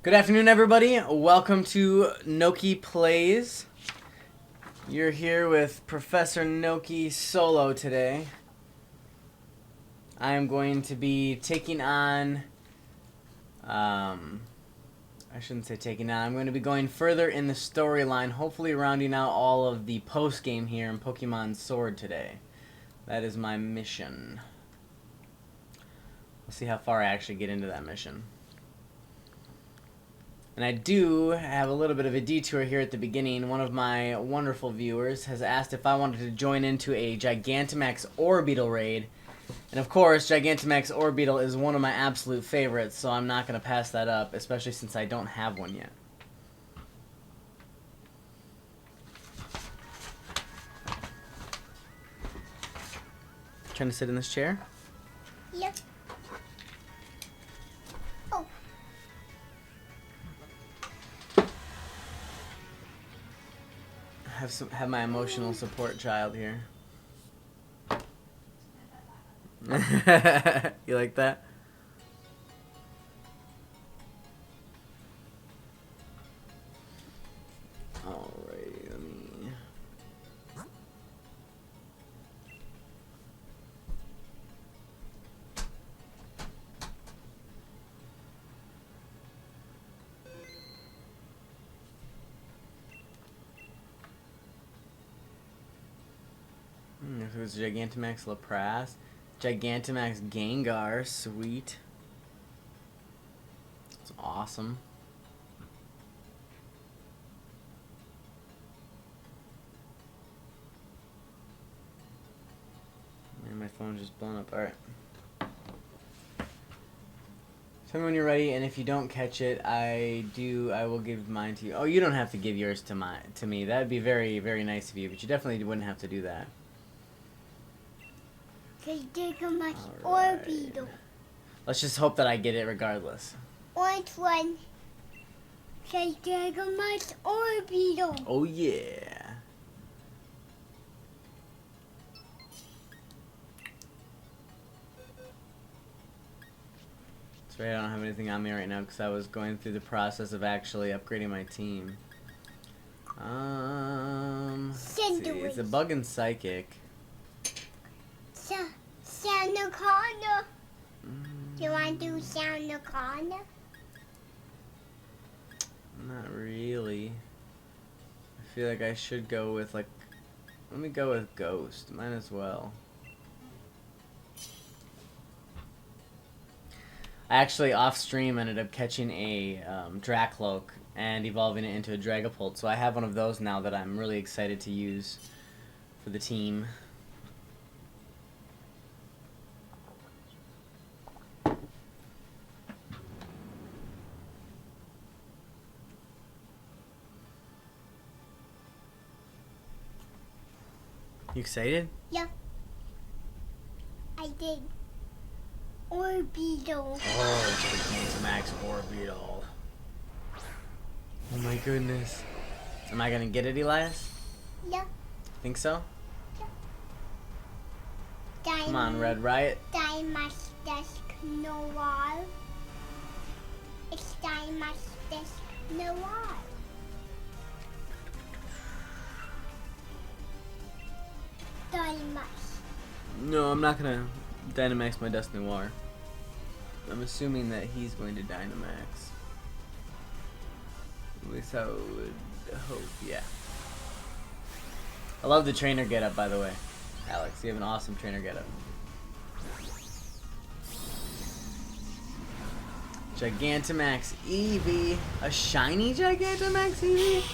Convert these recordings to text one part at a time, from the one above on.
Good afternoon, everybody. Welcome to Noki Plays. You're here with Professor Noki solo today. I am going to be taking on... I shouldn't say taking on. I'm going to be going further in the storyline, hopefully rounding out all of the post-game here in Pokemon Sword today. That is my mission. We'll see how far I actually get into that mission. And I do have a little bit of a detour here at the beginning. One of my wonderful viewers has asked if I wanted to join into a Gigantamax Orbeetle raid. And of course, Gigantamax Orbeetle is one of my absolute favorites, so I'm not going to pass that up, especially since I don't have one yet. Trying to sit in this chair? Yep. Oh. Have my emotional support child here. You like that? Alrighty, let me... If it was Gigantamax Lapras, Gigantamax Gengar, sweet. That's awesome. Man, my phone's just blown up. Alright. Tell me when you're ready, and if you don't catch it, I will give mine to you. Oh, you don't have to give yours to me. That'd be very, very nice of you, but you definitely wouldn't have to do that. Gigantamax Orbeetle. Let's just hope that I get it regardless. Orange one. Gigantamax Orbeetle. Oh yeah. That's right, I don't have anything on me right now because I was going through the process of actually upgrading my team. Let's see, it's a bug and psychic. Sound the corner. Do you want to do sound the corner? Not really. I feel like I should go with like... Let me go with Ghost. Might as well. I actually off stream ended up catching a Dracloak and evolving it into a Dragapult. So I have one of those now that I'm really excited to use for the team. You excited? Yeah. I did. Orbeetle. Oh, Gigantamax Orbeetle. Oh my goodness. Am I gonna get it, Elias? Yeah. Think so? Yeah. Come on, Red Riot. Diamond Desk Noir. It's Diamond Desk Noir. Dynamax. No, I'm not gonna Dynamax my Destiny War. I'm assuming that he's going to Dynamax. At least I would hope, yeah. I love the trainer getup, by the way. Alex, you have an awesome trainer getup. Gigantamax Eevee. A shiny Gigantamax Eevee?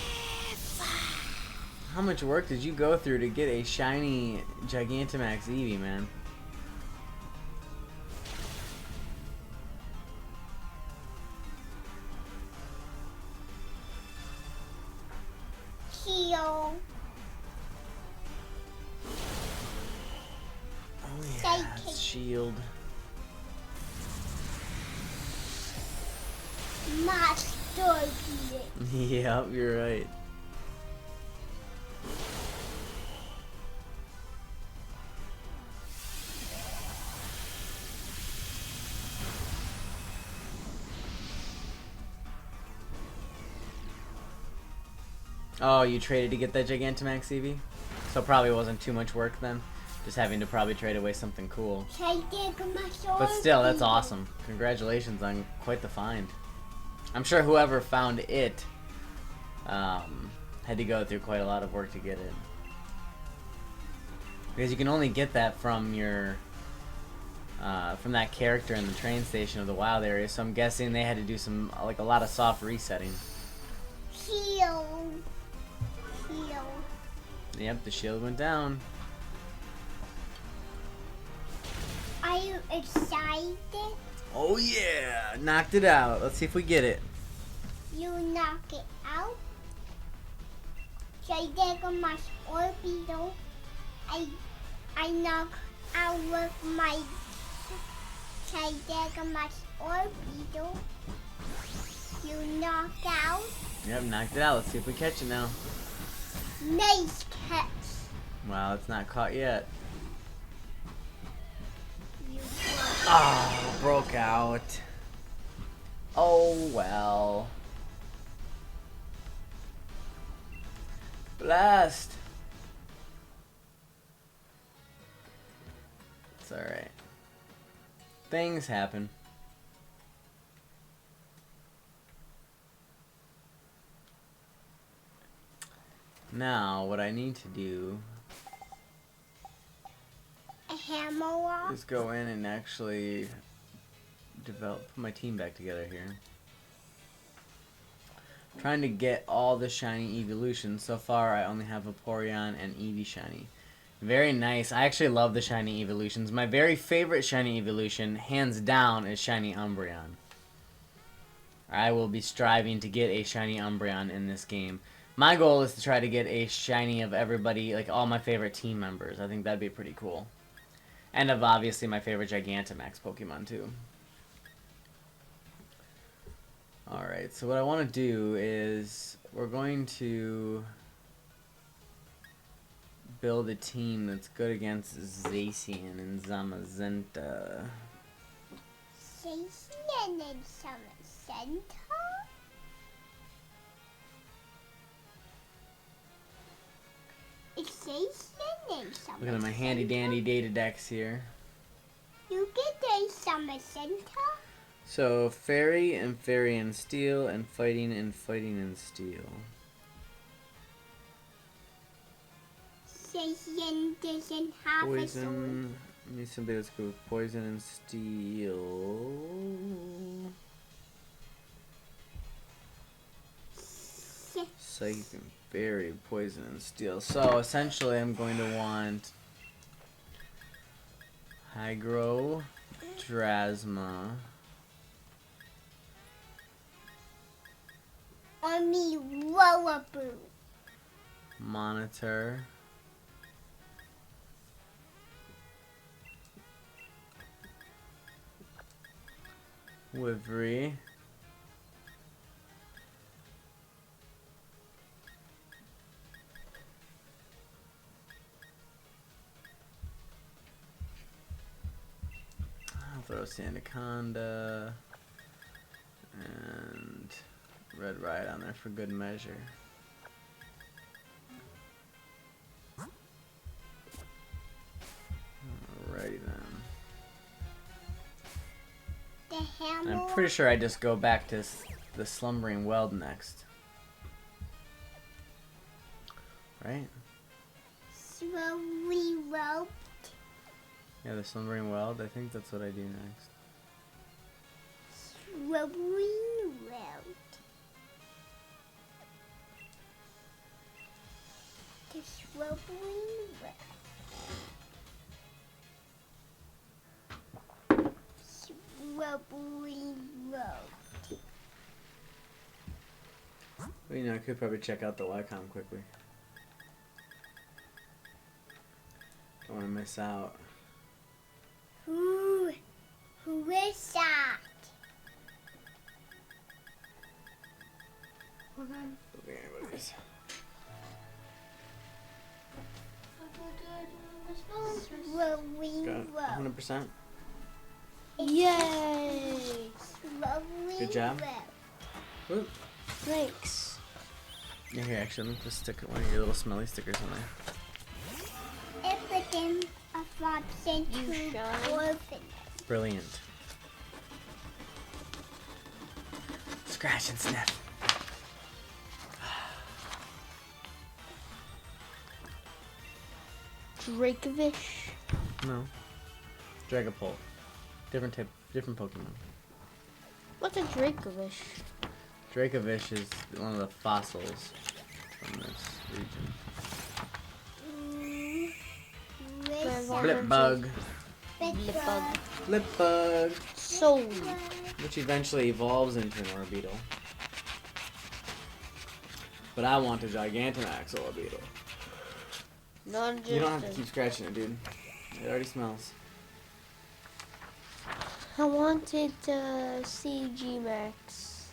How much work did you go through to get a shiny Gigantamax Eevee, man? Heal. Oh yeah, it's shield. Master Yep, you're right. Oh, you traded to get that Gigantamax Eevee? So probably wasn't too much work then. Just having to probably trade away something cool. But still, that's awesome. Congratulations on quite the find. I'm sure whoever found it had to go through quite a lot of work to get it. Because you can only get that from your from that character in the train station of the wild area, so I'm guessing they had to do some, like, a lot of soft resetting. Shield. Yep, the shield went down. Are you excited? Oh yeah, knocked it out. Let's see if we get it. You knock it out. Should I take my orbital? I knock out with my. Should I take my orbital? You knock out. Yep, knocked it out. Let's see if we catch it now. Nice catch. Wow, it's not caught yet. You Oh, broke out. Oh well. Blast. It's alright. Things happen. Now, what I need to do a hammer off. is go in and actually put my team back together here. I'm trying to get all the shiny evolutions. So far, I only have a Vaporeon and Eevee shiny. Very nice. I actually love the shiny evolutions. My very favorite shiny evolution, hands down, is shiny Umbreon. I will be striving to get a shiny Umbreon in this game. My goal is to try to get a shiny of everybody, like all my favorite team members. I think that'd be pretty cool. And of obviously my favorite Gigantamax Pokemon too. Alright, so what I want to do is we're going to build a team that's good against Zacian and Zamazenta. Zacian and Zamazenta? Look at my handy dandy data decks here. You get a Zamazenta? So Fairy and Fairy and Steel and Fighting and Fighting and Steel. Zacian doesn't have a sword. Poison. I need somebody that's good with Poison and Steel. Psychic and Fairy, Poison and Steel. So essentially I'm going to want Hygro, Drasma, On me, Rollaboo. Monitor, Wivery, I'll throw Sandaconda and Red Ride on there for good measure. Alrighty then. The hammer. I'm pretty sure I just go back to the Slumbering Weld next. Right? Slowly roped. Yeah, the Slumbering Weld. I think that's what I do next. Slowly roped. The slowly roped. Slowly roped. Well, you know, I could probably check out the Lycom quickly. Don't want to miss out. Who is that? Okay, anybody's. Slowly Got it. roped. 100%. Yay! Slowly Good job. roped. Whoop. Thanks. Yeah, here, actually, let me just stick one of your little smelly stickers on there. Everything a flop sent to orphanage. Brilliant. Scratch and sniff. Dracovish. No. Dragapult. Different Pokemon. What's a Dracovish? Dracovish is one of the fossils from this region. Blipbug. Blipbug. Blipbug. So Which eventually evolves into an Orbeetle. But I want a Gigantamax Orbeetle. You don't have to keep scratching it, dude. It already smells. I wanted CG Max.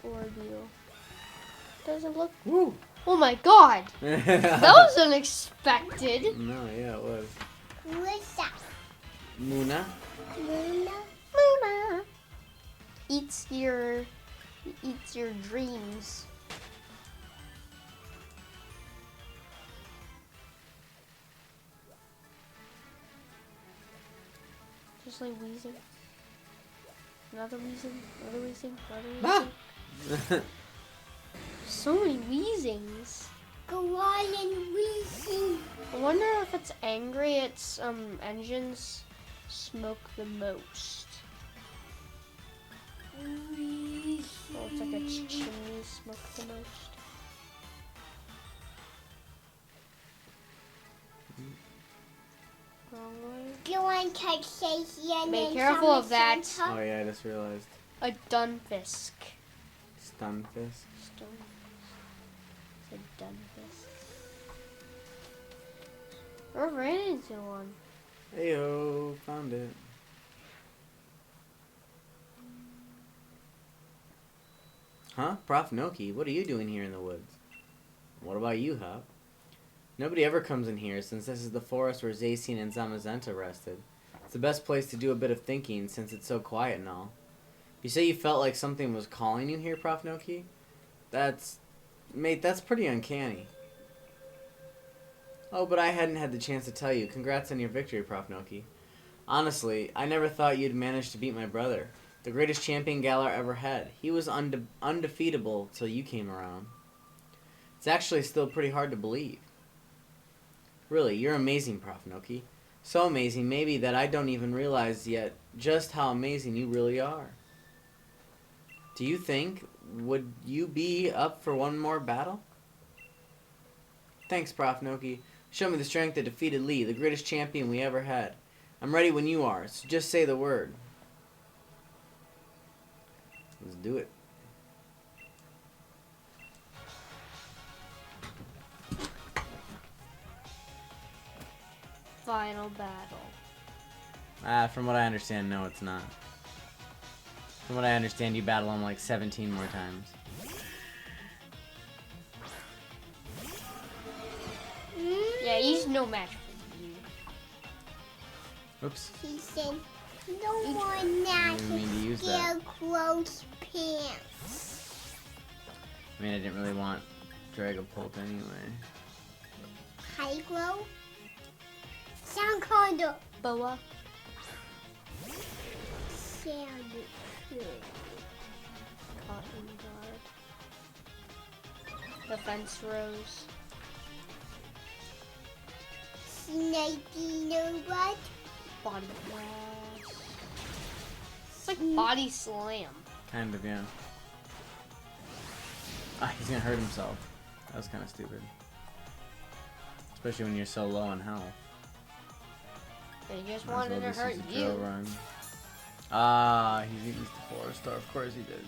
Orbeetle. Doesn't look. Woo! Oh my god! That was unexpected. No, yeah, it was. What's that? Muna. Luna? Luna eats your dreams. Just like wheezing. Another wheezing. Another wheezing. Another wheezing. So many wheezings. Go on and wheezing. I wonder if it's angry its engines smoke the most. Or it's like its chimneys smoke the most. Wrong way. Go on, touch safety and Be then careful of that. Oh yeah, I just realized. A Dunfisk. Stunfisk. It's a Dunfisk. I ran into one. Heyo, found it. Huh? ProfNoki, what are you doing here in the woods? What about you, Hop? Nobody ever comes in here since this is the forest where Zacian and Zamazenta rested. It's the best place to do a bit of thinking since it's so quiet and all. You say you felt like something was calling you here, ProfNoki? Mate, that's pretty uncanny. Oh, but I hadn't had the chance to tell you. Congrats on your victory, ProfNoki. Honestly, I never thought you'd manage to beat my brother. The greatest champion Galar ever had. He was undefeatable till you came around. It's actually still pretty hard to believe. Really, you're amazing, ProfNoki. So amazing, maybe, that I don't even realize yet just how amazing you really are. Do you think, would you be up for one more battle? Thanks, ProfNoki. Show me the strength that defeated Lee, the greatest champion we ever had. I'm ready when you are, so just say the word. Let's do it. Final battle. From what I understand, no, it's not. From what I understand, you battle him like 17 more times. Yeah, he's no match for you. Oops. He said, no one now didn't mean to use to that. steal clothes pants. I mean, I didn't really want Dragapult anyway. Hygro? Sound condo. Boa. Sound good. Cotton guard. Defense rose. Snaky robot. Body blast. It's like body slam. Kind of, yeah. Ah, he's gonna hurt himself. That was kind of stupid. Especially when you're so low on health. They just Might as wanted well to just hurt use a you. drill run. Ah, he used the full restore. Of course he did.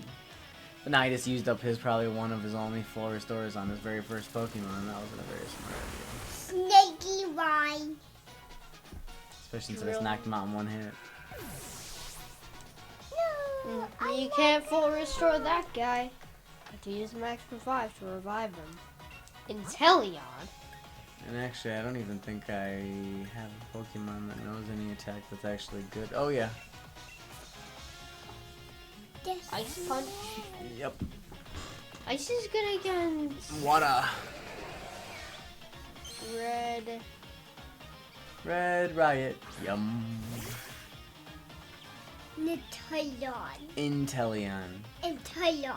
But now he just used up probably one of his only full restores on his very first Pokemon. That wasn't a very smart idea. Snaky Rhyme. Especially since I just knocked him out in one hit. No, You can't full restore that guy. You have to use maximum 5 to revive him. Inteleon. And actually, I don't even think I have a Pokemon that knows any attack that's actually good. Oh, yeah. This Ice punch. Yep. Ice is good against Water. red. Red Riot. Yum. Nutellon. Inteleon. Nutellon.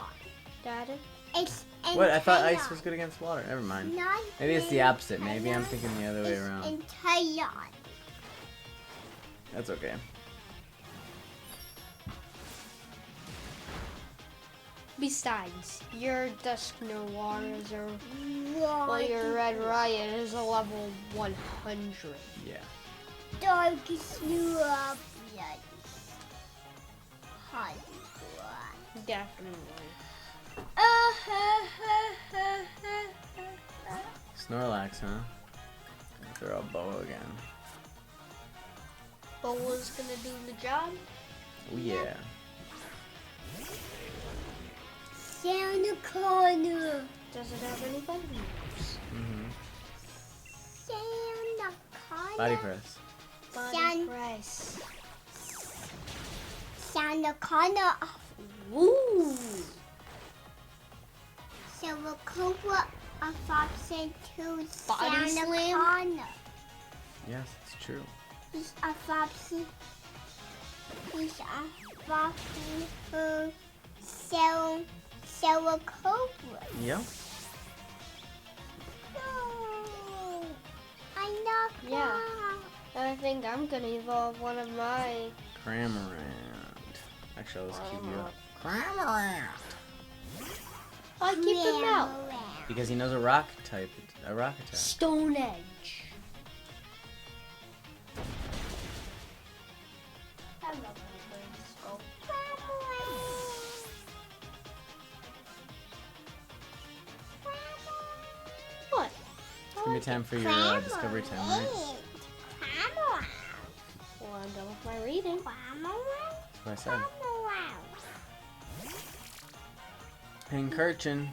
Dada. It's What? I thought Nutellon. ice was good against water. Never mind. Not Maybe it's the opposite. Maybe I'm Nutellon, thinking the other way it's around. Nutellon. That's okay. Besides, your Dusk Noirs are well, What? your Red Riot is a level 100. Yeah. Darkest Nubians. Hollywood. Definitely. Snorlax, huh? Throw a bow again. Bola's gonna do the job. Oh yeah. Santa Connor. Does it have any button moves? Mm-hmm. Santa Connor. Body press. Body San- press. Santa Connor. Woo! So we'll cover a fox into Body Santa slam? Connor. Yes, it's true. He's a foxy. He's a foxy who sell a cobra. Yep. No, I knocked Yeah. out. I think I'm gonna evolve one of my. Cramorant. Actually, let's keep you up. Cramorant. I keep him out. Cramorant. Because he knows a rock type, a rock attack. Stone Edge. I love my birds. Oh. What? It's gonna be time for your discovery time, right? Cramorant. Well, I'm done with my reading. Cramorant. That's what I said. Cramorant. Pincurchin.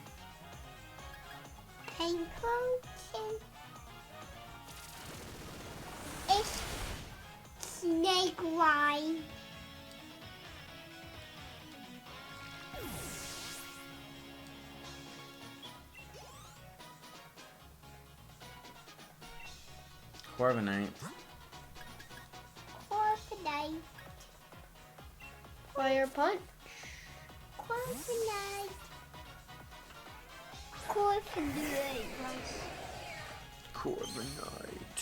Pincurchin. It's snake line. Corviknight. Corviknight. Fire punch. Corviknight. Corviknight. Corviknight.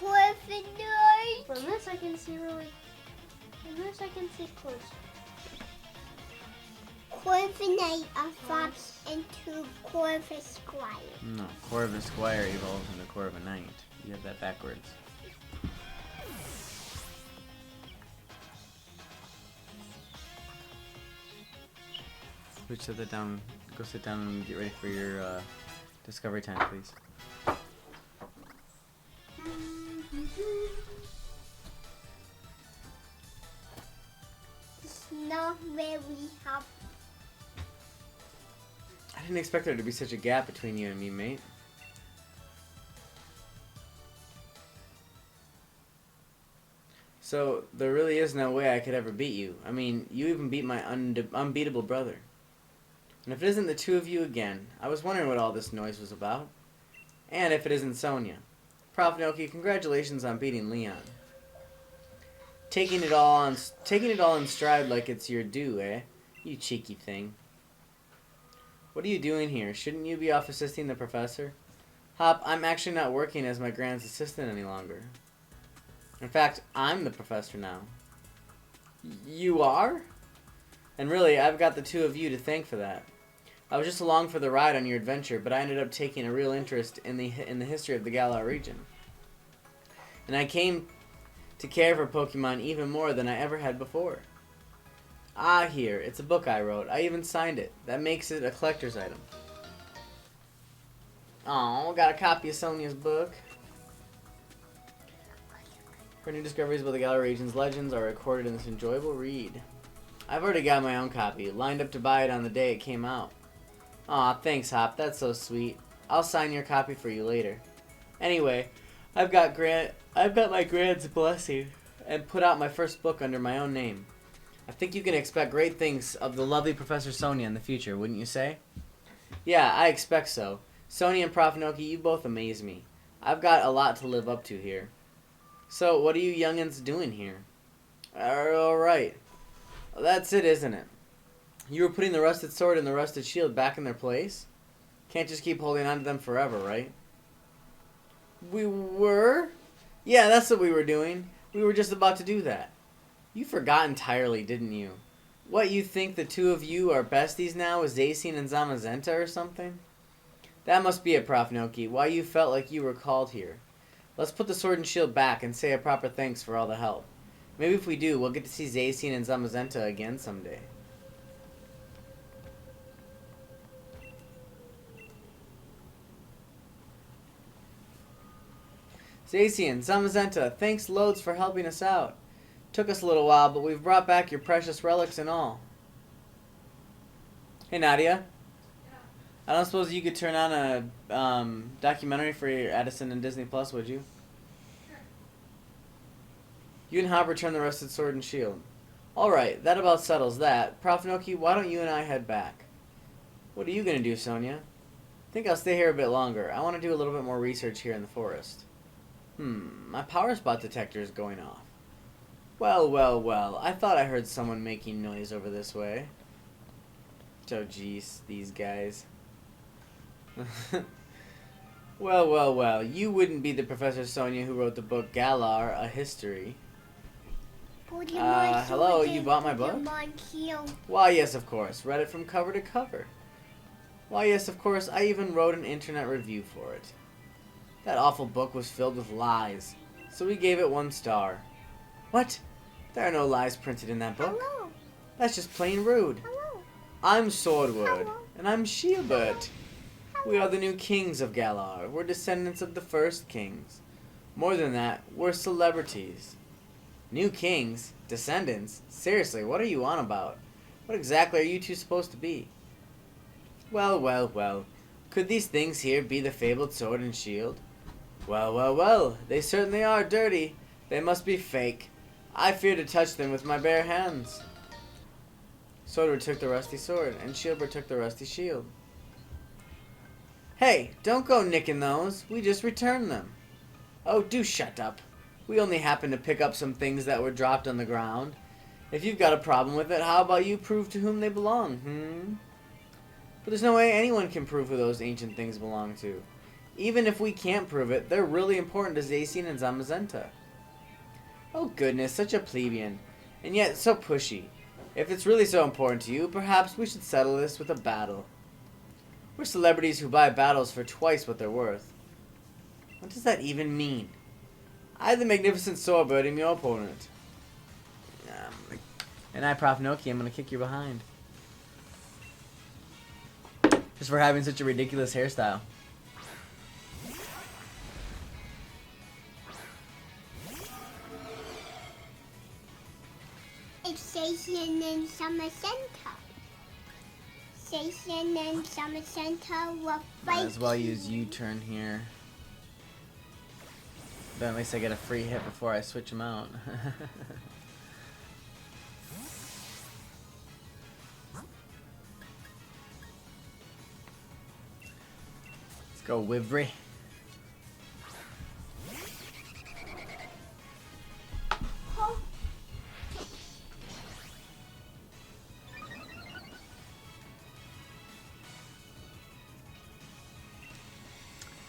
Corviknight. From this I can see really. From this I can see close. Corviknight a fox into Corvus Squire. No, Corvus Squire evolves into Corviknight. You have that backwards. Switch set that down. Go sit down and get ready for your discovery time, please. It's not very happy. I didn't expect there to be such a gap between you and me, mate. So, there really is no way I could ever beat you. I mean, you even beat my unbeatable brother. And if it isn't the two of you again, I was wondering what all this noise was about. And if it isn't Sonia. ProfNoki, congratulations on beating Leon. Taking it all in stride like it's your due, eh? You cheeky thing. What are you doing here? Shouldn't you be off assisting the professor? Hop, I'm actually not working as my grand's assistant any longer. In fact, I'm the professor now. You are? And really, I've got the two of you to thank for that. I was just along for the ride on your adventure, but I ended up taking a real interest in the history of the Galar region. And I came to care for Pokemon even more than I ever had before. Ah, here, it's a book I wrote. I even signed it. That makes it a collector's item. Aw, got a copy of Sonia's book. Her new discoveries about the Galar region's legends are recorded in this enjoyable read. I've already got my own copy, lined up to buy it on the day it came out. Aw, thanks, Hop. That's so sweet. I'll sign your copy for you later. Anyway, I've got my grand's blessing. and put out my first book under my own name. I think you can expect great things of the lovely Professor Sonia in the future, wouldn't you say? Yeah, I expect so. Sonia and ProfNoki, you both amaze me. I've got a lot to live up to here. So, what are you youngins doing here? Alright. Well, that's it, isn't it? You were putting the rusted sword and the rusted shield back in their place? Can't just keep holding on to them forever, right? We were? Yeah, that's what we were doing. We were just about to do that. You forgot entirely, didn't you? What, you think the two of you are besties now with Zacian and Zamazenta or something? That must be it, ProfNoki. Why you felt like you were called here. Let's put the sword and shield back and say a proper thanks for all the help. Maybe if we do, we'll get to see Zacian and Zamazenta again someday. Zacian, Zamazenta, thanks loads for helping us out. Took us a little while, but we've brought back your precious relics and all. Hey, Nadia. I don't suppose you could turn on a documentary for your Edison and Disney Plus, would you? Sure. You and Hop return the rusted sword and shield. Alright, that about settles that. ProfNoki, why don't you and I head back? What are you going to do, Sonia? I think I'll stay here a bit longer. I want to do a little bit more research here in the forest. My power spot detector is going off. Well, well, well. I thought I heard someone making noise over this way. Oh, jeez, these guys. Well, well, well. You wouldn't be the Professor Sonia who wrote the book Galar, A History. Hello, you bought my book? Why, yes, of course. Read it from cover to cover. Why, yes, of course. I even wrote an internet review for it. That awful book was filled with lies, so we gave it 1 star. What? There are no lies printed in that book. Hello. That's just plain rude. Hello. I'm Swordwood, Hello. and I'm Shielbert. We are the new kings of Galar. We're descendants of the first kings. More than that, we're celebrities. New kings? Descendants? Seriously, what are you on about? What exactly are you two supposed to be? Well, well, well. Could these things here be the fabled sword and shield? Well, well, well. They certainly are dirty. They must be fake. I fear to touch them with my bare hands. Swordwood took the rusty sword, and Shielbert took the rusty shield. Hey, don't go nicking those. We just returned them. Oh, do shut up. We only happened to pick up some things that were dropped on the ground. If you've got a problem with it, how about you prove to whom they belong, But there's no way anyone can prove who those ancient things belong to. Even if we can't prove it, they're really important to Zacian and Zamazenta. Oh goodness, such a plebeian. And yet so pushy. If it's really so important to you, perhaps we should settle this with a battle. We're celebrities who buy battles for twice what they're worth. What does that even mean? I, the magnificent Swordbird, am your opponent. And I, ProfNoki, I'm gonna kick your behind. Just for having such a ridiculous hairstyle. It's Zacian and Zamazenta. Zacian and Zamazenta will fight. Might as well use U-turn here. Then at least I get a free hit before I switch them out. Let's go, Wivry.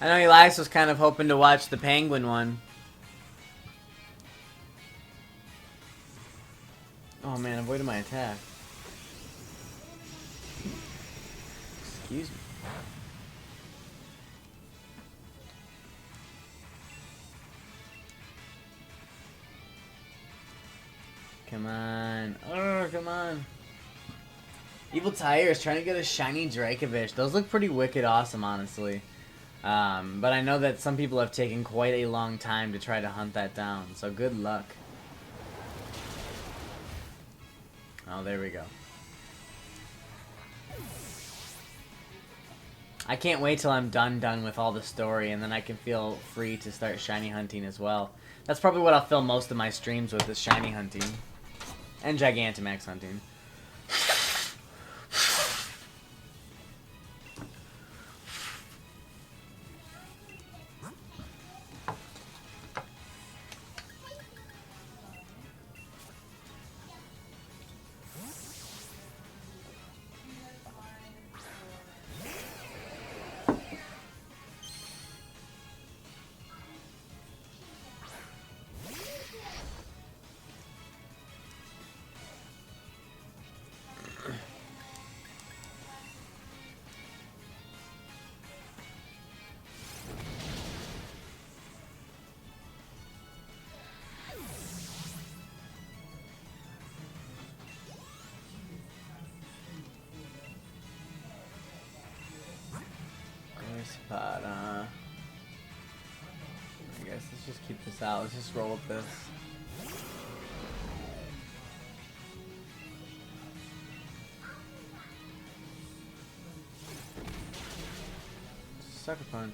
I know Elias was kind of hoping to watch the penguin one. Oh man, avoided my attack. Excuse me. Come on. Oh, come on. Evil Tire is trying to get a shiny Dracovish. Those look pretty wicked awesome, honestly. But I know that some people have taken quite a long time to try to hunt that down, so good luck. Oh, there we go. I can't wait till I'm done with all the story, and then I can feel free to start shiny hunting as well. That's probably what I'll fill most of my streams with, is shiny hunting. And Gigantamax hunting. But, I guess let's just keep this out. Let's just roll with this. Sucker punch.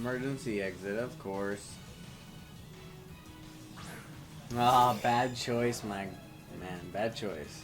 Emergency exit, of course. Ah, oh, bad choice, my man. Bad choice.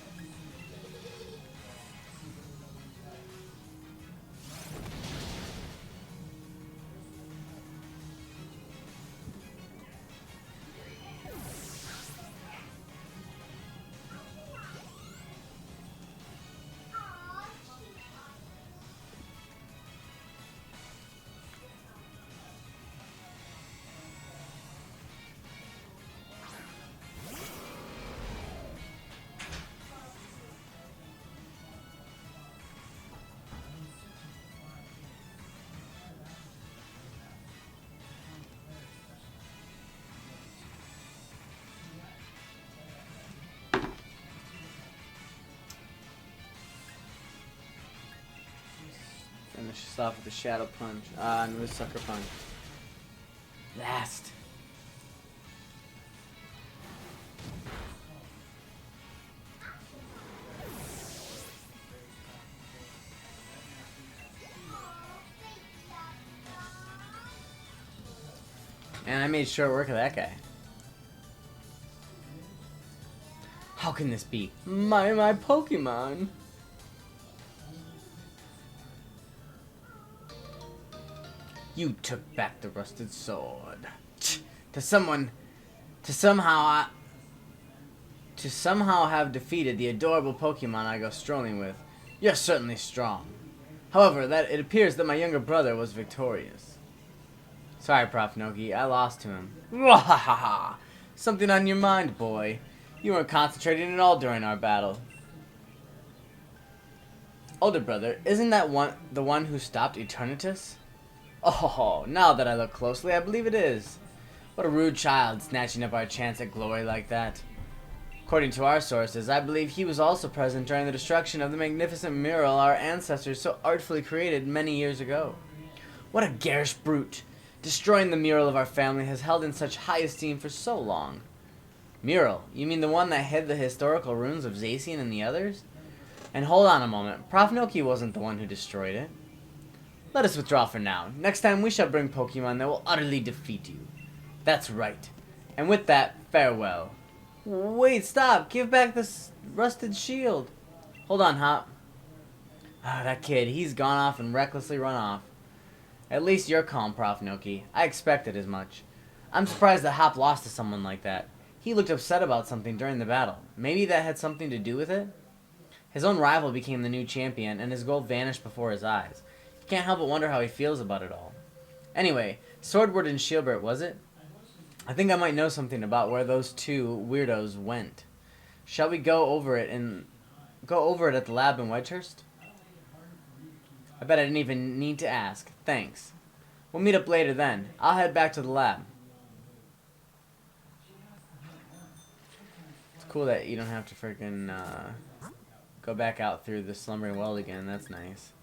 Finish this off with a shadow punch. And with a sucker punch. Last. And I made short work of that guy. How can this be? My Pokemon. You took back the rusted sword. To somehow have defeated the adorable Pokemon I go strolling with. You're certainly strong. However, it appears that my younger brother was victorious. Sorry, ProfNoki, I lost to him. Wahaha! Something on your mind, boy. You weren't concentrating at all during our battle. Older brother, isn't that the one who stopped Eternatus? Oh, now that I look closely, I believe it is. What a rude child, snatching up our chance at glory like that. According to our sources, I believe he was also present during the destruction of the magnificent mural our ancestors so artfully created many years ago. What a garish brute! Destroying the mural of our family has held in such high esteem for so long. Mural? You mean the one that hid the historical runes of Zacian and the others? And hold on a moment, ProfNoki wasn't the one who destroyed it. Let us withdraw for now. Next time we shall bring Pokemon that will utterly defeat you. That's right. And with that, farewell. Wait, stop! Give back this rusted shield. Hold on, Hop. Ah, that kid, he's gone off and recklessly run off. At least you're calm, ProfNoki. I expected as much. I'm surprised that Hop lost to someone like that. He looked upset about something during the battle. Maybe that had something to do with it? His own rival became the new champion, and his goal vanished before his eyes. You can't help but wonder how he feels about it all. Anyway, Swordward and Shieldbert, was it? I think I might know something about where those two weirdos went. Shall we go over it at the lab in Wedgehurst? I bet I didn't even need to ask. Thanks. We'll meet up later then. I'll head back to the lab. It's cool that you don't have to freaking go back out through the slumbering world again. That's nice.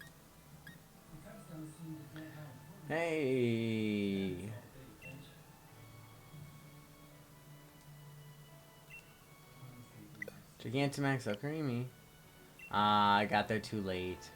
Hey. Gigantamax, so creamy. Ah, I got there too late.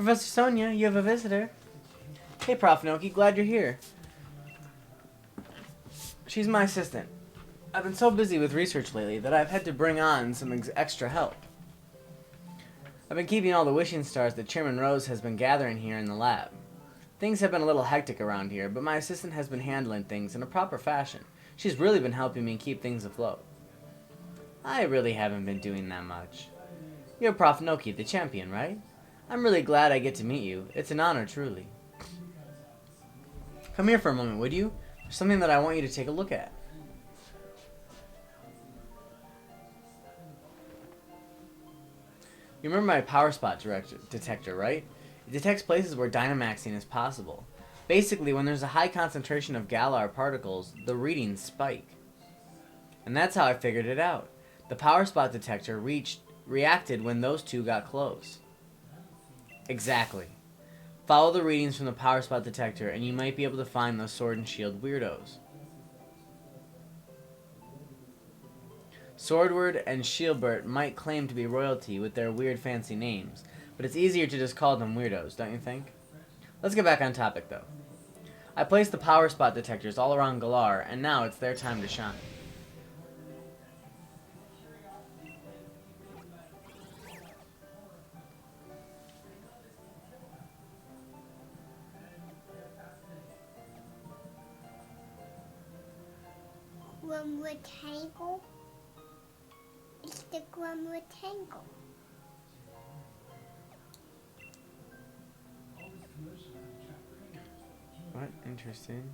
Professor Sonia, you have a visitor. Hey, ProfNoki, glad you're here. She's my assistant. I've been so busy with research lately that I've had to bring on some extra help. I've been keeping all the wishing stars that Chairman Rose has been gathering here in the lab. Things have been a little hectic around here, but my assistant has been handling things in a proper fashion. She's really been helping me keep things afloat. I really haven't been doing that much. You're ProfNoki, the champion, right? I'm really glad I get to meet you. It's an honor, truly. Come here for a moment, would you? There's something that I want you to take a look at. You remember my power spot detector, right? It detects places where Dynamaxing is possible. Basically, when there's a high concentration of Galar particles, the readings spike. And that's how I figured it out. The power spot detector reacted when those two got close. Exactly. Follow the readings from the power spot detector and you might be able to find those sword and shield weirdos. Swordward and Shieldbert might claim to be royalty with their weird fancy names, but it's easier to just call them weirdos, don't you think? Let's get back on topic though. I placed the power spot detectors all around Galar, and now it's their time to shine. Grimwood Tangle. It's the Grimwood Tangle. What? Interesting.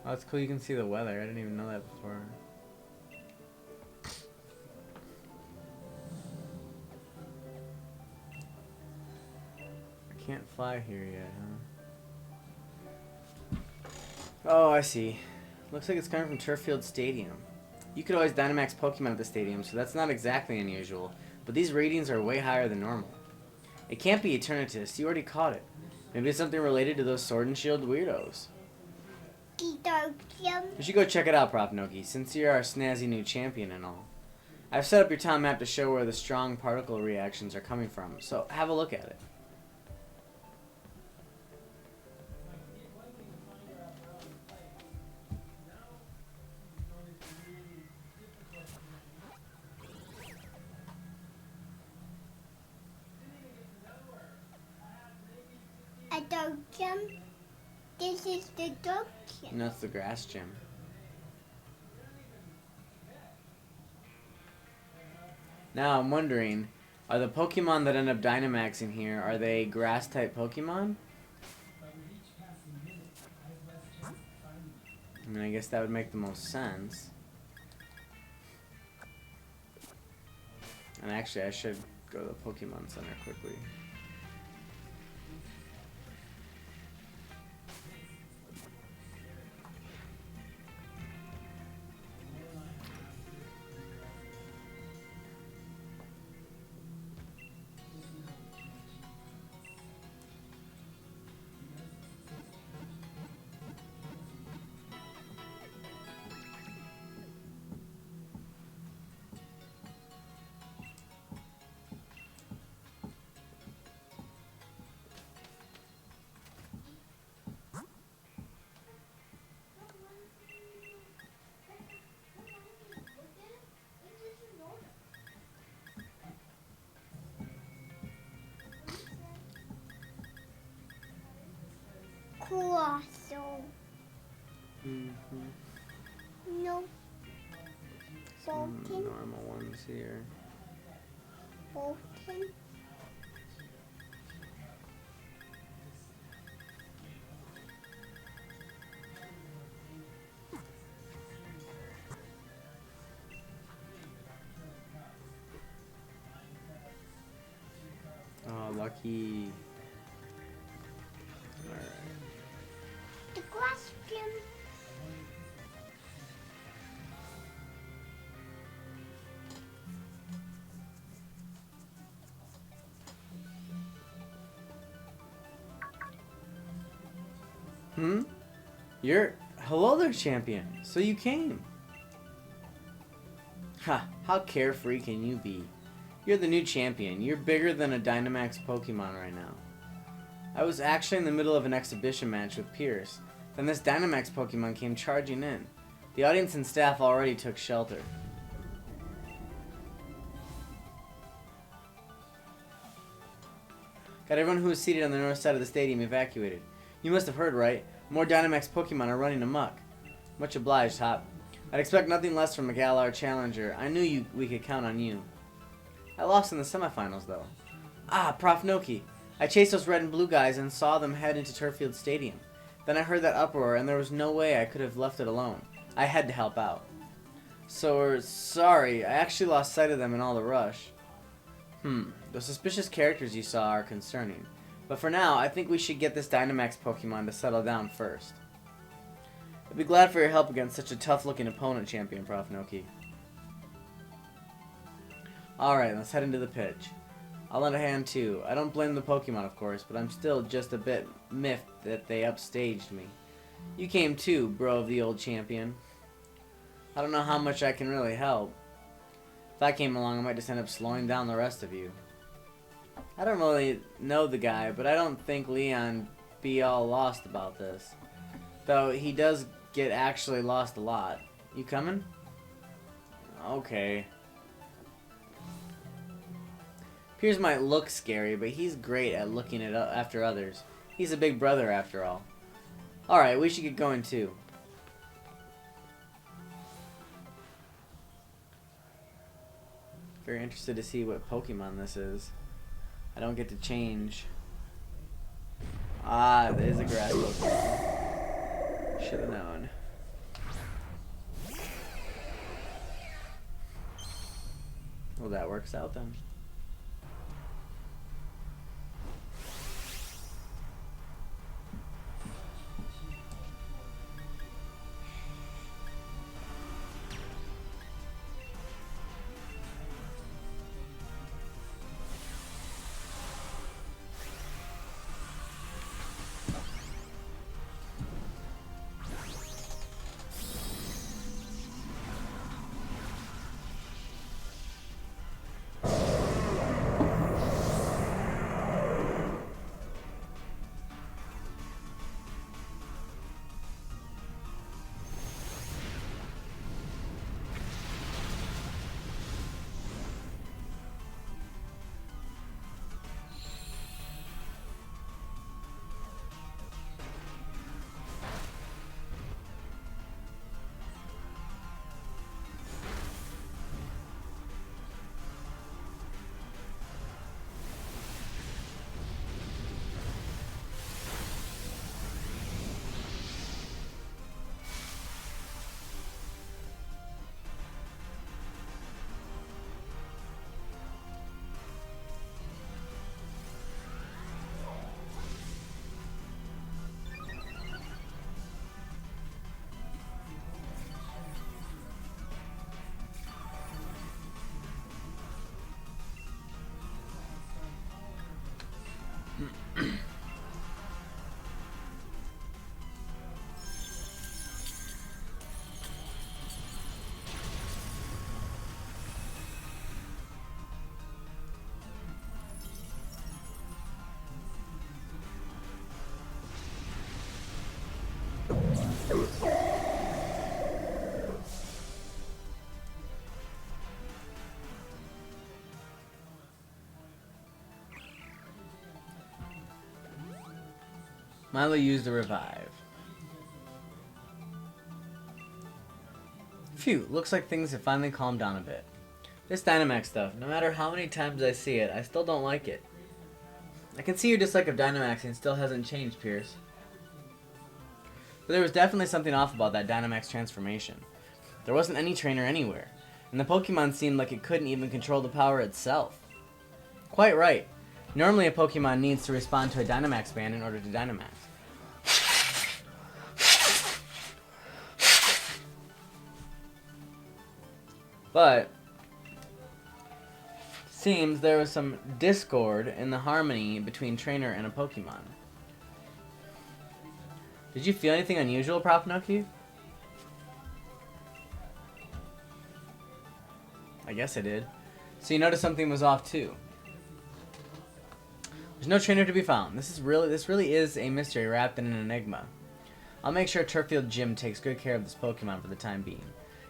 Oh, it's cool you can see the weather. I didn't even know that before. I can't fly here yet, huh? Oh, I see. Looks like it's coming from Turffield Stadium. You could always Dynamax Pokemon at the stadium, so that's not exactly unusual. But these readings are way higher than normal. It can't be Eternatus. You already caught it. Maybe it's something related to those Sword and Shield weirdos. You should go check it out, ProfNoki, since you're our snazzy new champion and all. I've set up your town map to show where the strong particle reactions are coming from, so have a look at it. A dog gym. This is the dog gym. And that's the grass gym. Now I'm wondering, are the Pokemon that end up Dynamaxing here, are they grass type Pokemon? I mean, I guess that would make the most sense. And actually, I should go to the Pokemon Center quickly. Fossil. No. Sultan. Normal ones here. Bolton. Oh, lucky. Alright. The question. Hello there, champion. So you came. Ha, how carefree can you be? You're the new champion. You're bigger than a Dynamax Pokemon right now. I was actually in the middle of an exhibition match with Pierce. Then this Dynamax Pokemon came charging in. The audience and staff already took shelter. Got everyone who was seated on the north side of the stadium evacuated. You must have heard, right? More Dynamax Pokemon are running amok. Much obliged, Hop. I'd expect nothing less from a Galar challenger. I knew we could count on you. I lost in the semifinals, though. Ah, ProfNoki. I chased those red and blue guys and saw them head into Turffield Stadium. Then I heard that uproar, and there was no way I could have left it alone. I had to help out. So, sorry, I actually lost sight of them in all the rush. The suspicious characters you saw are concerning. But for now, I think we should get this Dynamax Pokemon to settle down first. I'd be glad for your help against such a tough-looking opponent, Champion ProfNoki. Alright, let's head into the pitch. I'll lend a hand too. I don't blame the Pokemon, of course, but I'm still just a bit miffed that they upstaged me. You came too, bro of the old champion. I don't know how much I can really help. If I came along, I might just end up slowing down the rest of you. I don't really know the guy, but I don't think Leon be all lost about this. Though he does get actually lost a lot. You coming? Okay. Piers might look scary, but he's great at looking after others. He's a big brother after all. Alright, we should get going too. Very interested to see what Pokemon this is. I don't get to change. Ah, it is a grass Pokemon. Should have known. Well, that works out then. Milo used a revive. Phew, looks like things have finally calmed down a bit. This Dynamax stuff, no matter how many times I see it, I still don't like it. I can see your dislike of Dynamaxing still hasn't changed, Pierce. But there was definitely something off about that Dynamax transformation. There wasn't any trainer anywhere, and the Pokemon seemed like it couldn't even control the power itself. Quite right. Normally a Pokemon needs to respond to a Dynamax band in order to Dynamax. But seems there was some discord in the harmony between trainer and a Pokemon. Did you feel anything unusual, ProfNoki? I guess I did. So you noticed something was off too. There's no trainer to be found. This really is a mystery wrapped in an enigma. I'll make sure Turffield Gym takes good care of this Pokemon for the time being.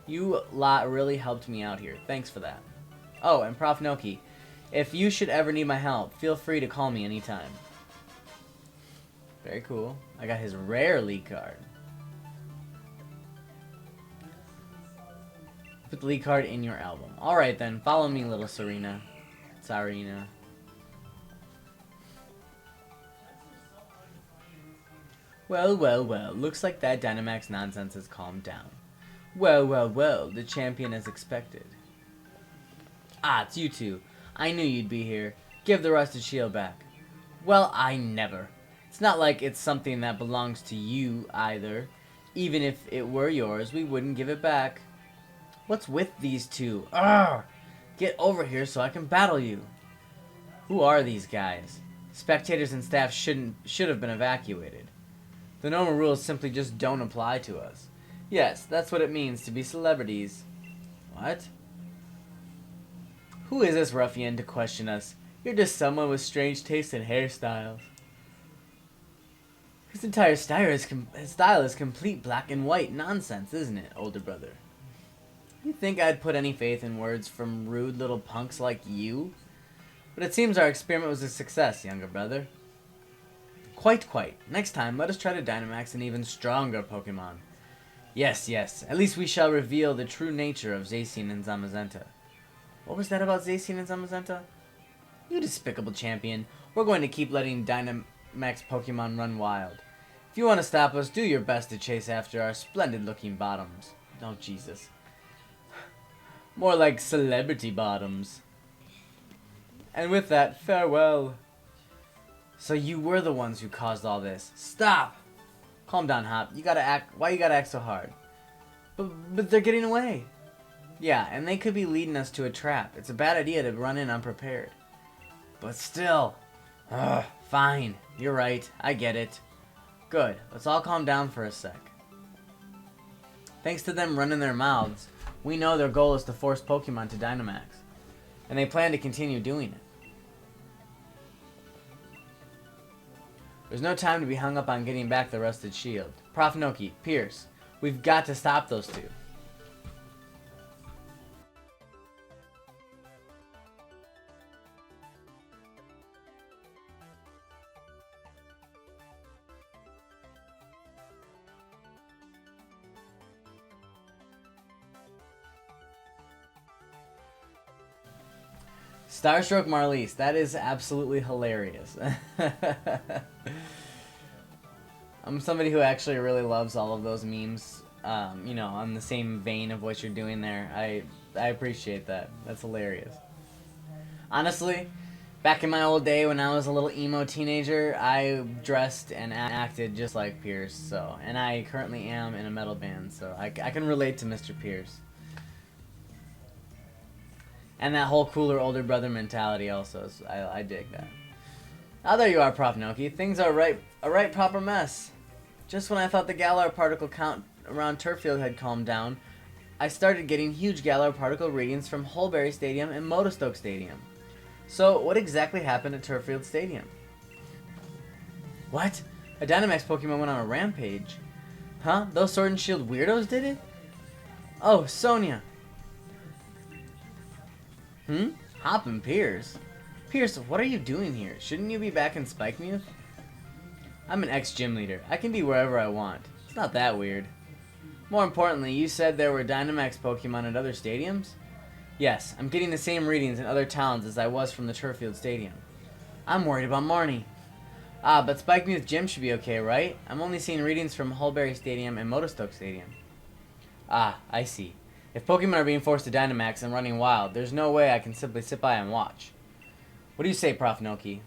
You lot really helped me out here. Thanks for that. Oh, and ProfNoki, if you should ever need my help, feel free to call me anytime. Very cool. I got his rare league card. Put the league card in your album. Alright then, follow me, little Serena. Tsarina. Well, well, well, looks like that Dynamax nonsense has calmed down. Well, well, well, the champion as expected. Ah, it's you two. I knew you'd be here. Give the rusted shield back. Well, I never. It's not like it's something that belongs to you, either. Even if it were yours, we wouldn't give it back. What's with these two? Arrgh! Get over here so I can battle you. Who are these guys? Spectators and staff should have been evacuated. The normal rules simply just don't apply to us. Yes, that's what it means to be celebrities. What? Who is this ruffian to question us? You're just someone with strange taste in hairstyles. His entire style is complete black and white nonsense, isn't it, older brother? You think I'd put any faith in words from rude little punks like you? But it seems our experiment was a success, younger brother. Quite. Next time, let us try to Dynamax an even stronger Pokemon. Yes. At least we shall reveal the true nature of Zacian and Zamazenta. What was that about Zacian and Zamazenta? You despicable champion. We're going to keep letting Dynamax Pokemon run wild. If you want to stop us, do your best to chase after our splendid-looking bottoms. Oh, Jesus. More like celebrity bottoms. And with that, farewell. So you were the ones who caused all this. Stop! Calm down, Hop. Why you gotta act so hard? But they're getting away. Yeah, and they could be leading us to a trap. It's a bad idea to run in unprepared. But still. Ugh, fine. You're right. I get it. Good. Let's all calm down for a sec. Thanks to them running their mouths, we know their goal is to force Pokemon to Dynamax. And they plan to continue doing it. There's no time to be hung up on getting back the rusted shield. ProfNoki, Pierce, we've got to stop those two. Starstroke Marlies, that is absolutely hilarious. I'm somebody who actually really loves all of those memes, you know, on the same vein of what you're doing there. I appreciate that. That's hilarious. Honestly, back in my old day when I was a little emo teenager, I dressed and acted just like Pierce, so, and I currently am in a metal band, so I can relate to Mr. Pierce. And that whole cooler older brother mentality also, so I dig that. Ah, there you are, ProfNoki. Things are a right proper mess. Just when I thought the Galar particle count around Turffield had calmed down, I started getting huge Galar particle readings from Holberry Stadium and Motostoke Stadium. So, what exactly happened at Turffield Stadium? What? A Dynamax Pokemon went on a rampage. Huh? Those Sword and Shield weirdos did it? Oh, Sonia. Hop and Pierce? Pierce, what are you doing here? Shouldn't you be back in Spikemuth? I'm an ex-gym leader. I can be wherever I want. It's not that weird. More importantly, you said there were Dynamax Pokemon at other stadiums? Yes, I'm getting the same readings in other towns as I was from the Turffield Stadium. I'm worried about Marnie. Ah, but Spike Muth Gym should be okay, right? I'm only seeing readings from Hulberry Stadium and Motostoke Stadium. Ah, I see. If Pokemon are being forced to Dynamax and running wild, there's no way I can simply sit by and watch. What do you say, ProfNoki?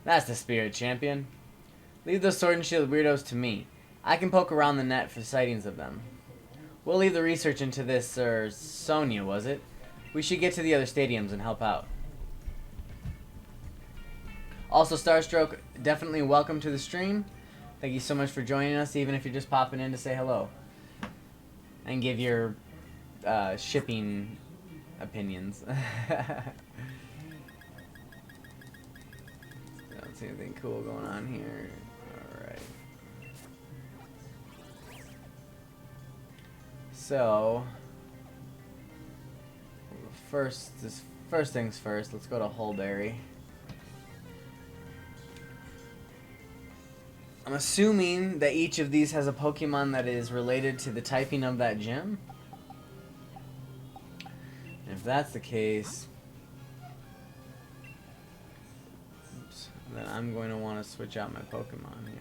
That's the spirit, champion. Leave those Sword and Shield weirdos to me. I can poke around the net for sightings of them. We'll leave the research into this, Sonia, was it? We should get to the other stadiums and help out. Also, Starstroke, definitely welcome to the stream. Thank you so much for joining us, even if you're just popping in to say hello. And give your shipping opinions. I don't see anything cool going on here. Alright. So, first things first, let's go to Hulberry. I'm assuming that each of these has a Pokemon that is related to the typing of that gym. And if that's the case, then I'm going to want to switch out my Pokemon here.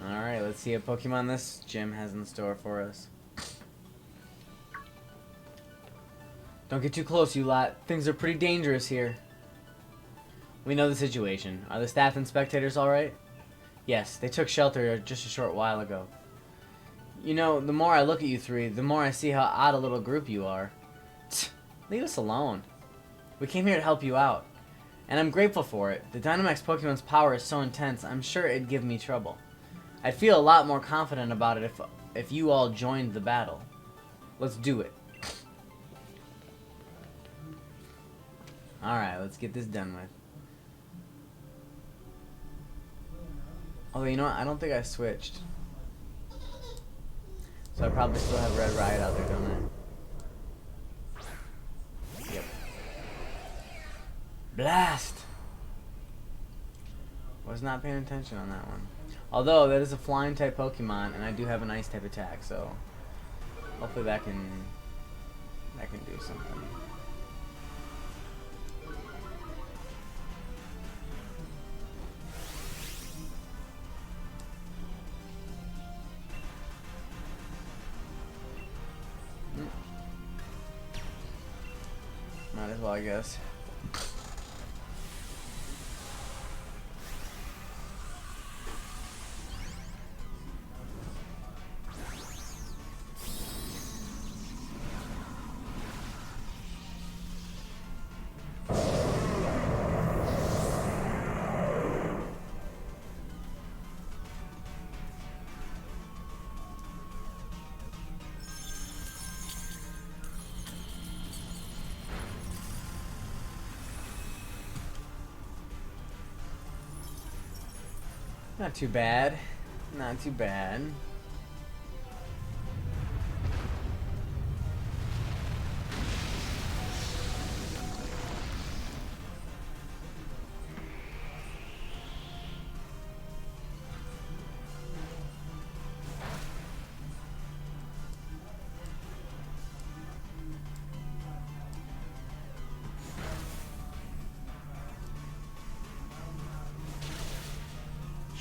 Alright, let's see what Pokemon this gym has in store for us. Don't get too close, you lot. Things are pretty dangerous here. We know the situation. Are the staff and spectators alright? Yes, they took shelter just a short while ago. You know, the more I look at you three, the more I see how odd a little group you are. Leave us alone. We came here to help you out. And I'm grateful for it. The Dynamax Pokemon's power is so intense, I'm sure it'd give me trouble. I'd feel a lot more confident about it if you all joined the battle. Let's do it. Alright, let's get this done with. Although, you know what? I don't think I switched. So I probably still have Red Riot out there, don't I? Yep. Blast! Was not paying attention on that one. Although, that is a flying type Pokemon, and I do have an ice type attack, so hopefully that can do something. Might as well, I guess. Not too bad. Not too bad.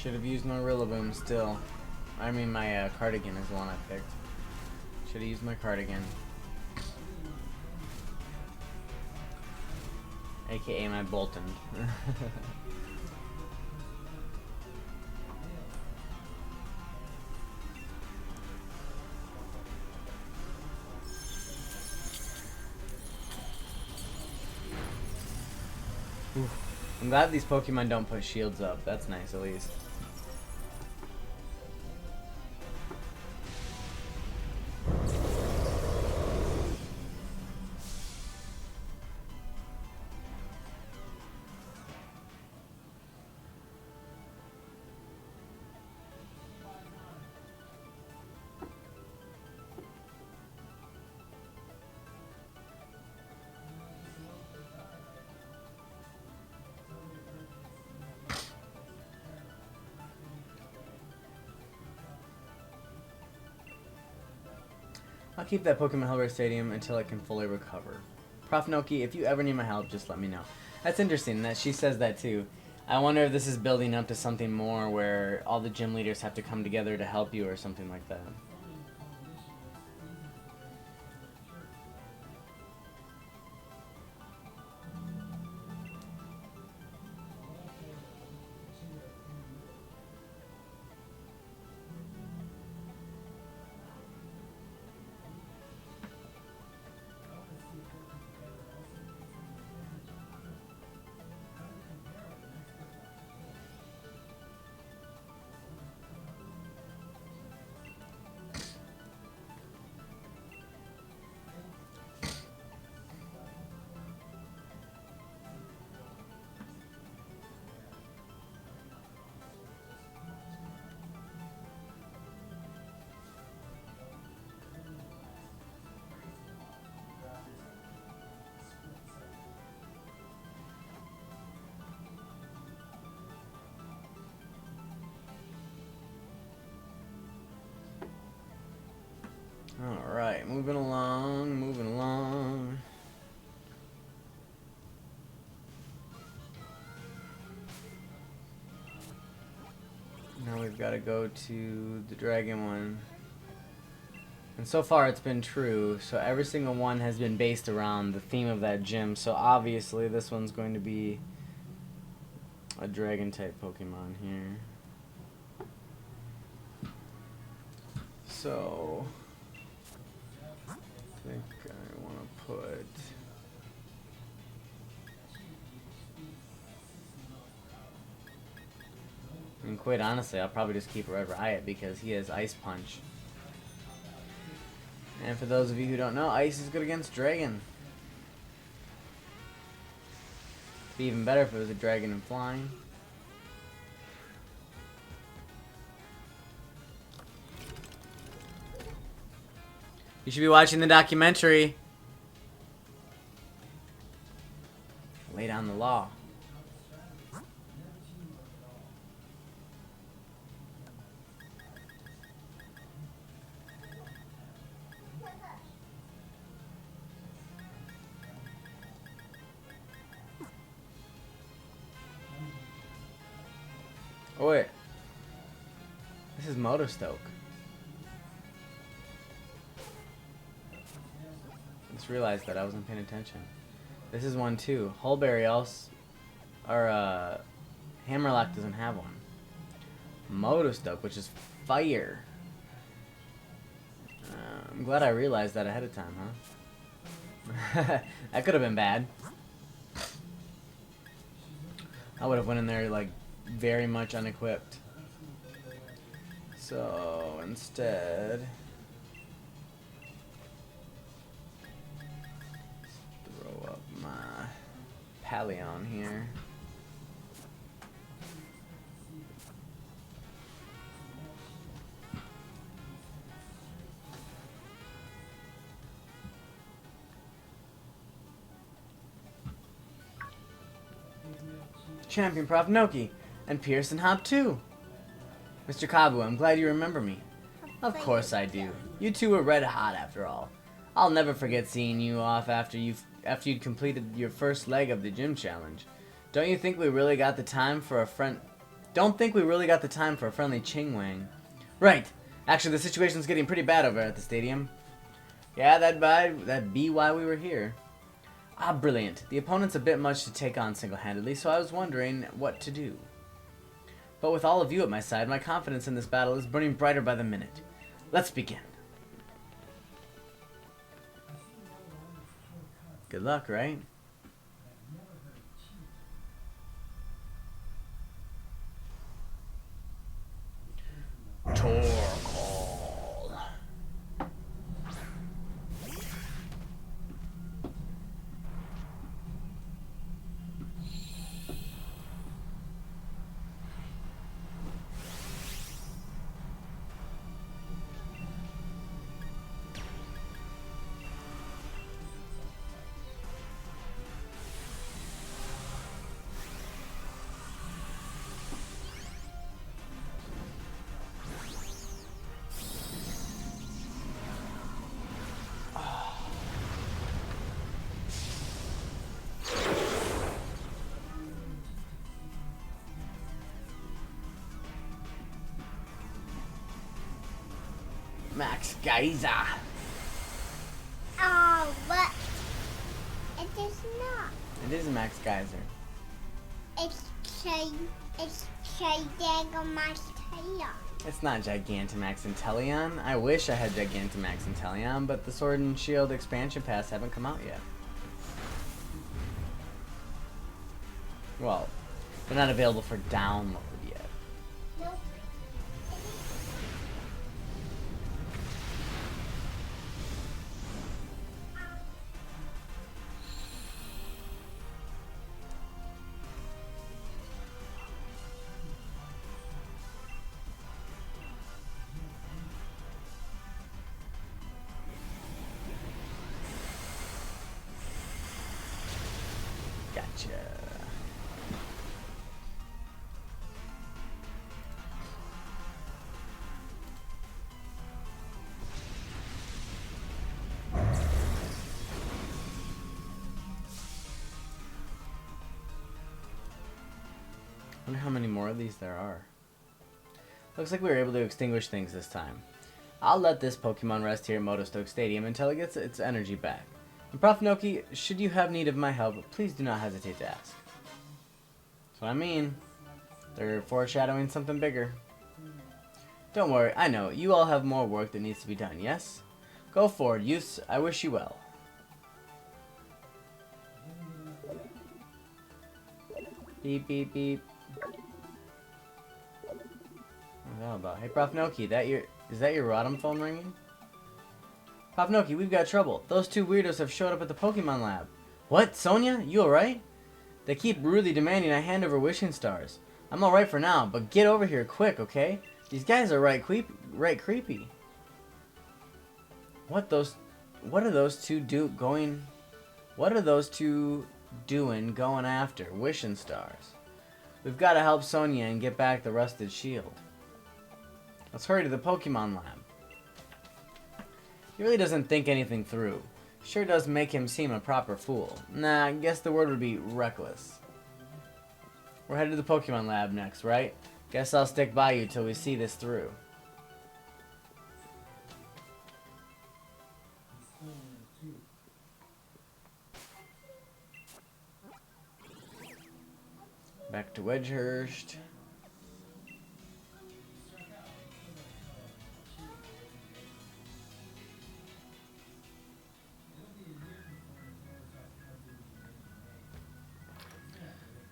Should have used my Rillaboom still. I mean my Cardigan is the one I picked. Should have used my Cardigan. AKA my Bolton. I'm glad these Pokemon don't put shields up. That's nice at least. I'll keep that Pokemon Hellbreak Stadium until I can fully recover. ProfNoki, if you ever need my help, just let me know. That's interesting that she says that too. I wonder if this is building up to something more where all the gym leaders have to come together to help you or something like that. Alright, moving along, moving along. Now we've got to go to the dragon one. And so far it's been true, so every single one has been based around the theme of that gym, so obviously this one's going to be a dragon type Pokemon here. So I think I want to put and quite honestly, I'll probably just keep Red Riot because he has Ice Punch. And for those of you who don't know, Ice is good against Dragon. It'd be even better if it was a Dragon and Flying. You should be watching the documentary. Lay down the law. Oh wait. This is Motostoke. I just realized that I wasn't paying attention. This is one too. Hulberry also, or Hammerlock doesn't have one. Motostoke, which is fire. I'm glad I realized that ahead of time, huh? That could have been bad. I would have went in there like very much unequipped. So instead, throw up my Palion here. Champion ProfNoki, and Pearson Hop too. Mr. Kabu, I'm glad you remember me. Of course I do. You two were red hot after all. I'll never forget seeing you off after you'd completed your first leg of the gym challenge. Don't you think we really got the time for a friendly Chingwang? Right. Actually, the situation's getting pretty bad over at the stadium. Yeah, that'd be why we were here. Ah, brilliant. The opponent's a bit much to take on single-handedly, so I was wondering what to do. But with all of you at my side, my confidence in this battle is burning brighter by the minute. Let's begin. Good luck, right? Torkoal. Max Geyser. Oh, but it is not. It is a Max Geyser. It's Gigantamax tail. It's not Gigantamax Inteleon. I wish I had Gigantamax Inteleon, but the Sword and Shield expansion pass haven't come out yet. Well, they're not available for download yet. Nope. Gotcha. Wonder how many more of these there are. Looks like we were able to extinguish things this time. I'll let this Pokemon rest here at Motostoke Stadium until it gets its energy back. And ProfNoki, should you have need of my help, please do not hesitate to ask. That's what I mean. They're foreshadowing something bigger. Don't worry, I know. You all have more work that needs to be done, yes? Go forward, youths. I wish you well. Beep, beep, beep. What's that about? Hey, ProfNoki, is that your Rotom phone ringing? ProfNoki, we've got trouble. Those two weirdos have showed up at the Pokemon Lab. What, Sonia? You alright? They keep rudely demanding I hand over wishing stars. I'm alright for now, but get over here quick, okay? These guys are right creepy. What are those two doing going after wishing stars? We've got to help Sonia and get back the rusted shield. Let's hurry to the Pokemon Lab. He really doesn't think anything through. Sure does make him seem a proper fool. Nah, I guess the word would be reckless. We're headed to the Pokemon Lab next, right? Guess I'll stick by you till we see this through. Back to Wedgehurst.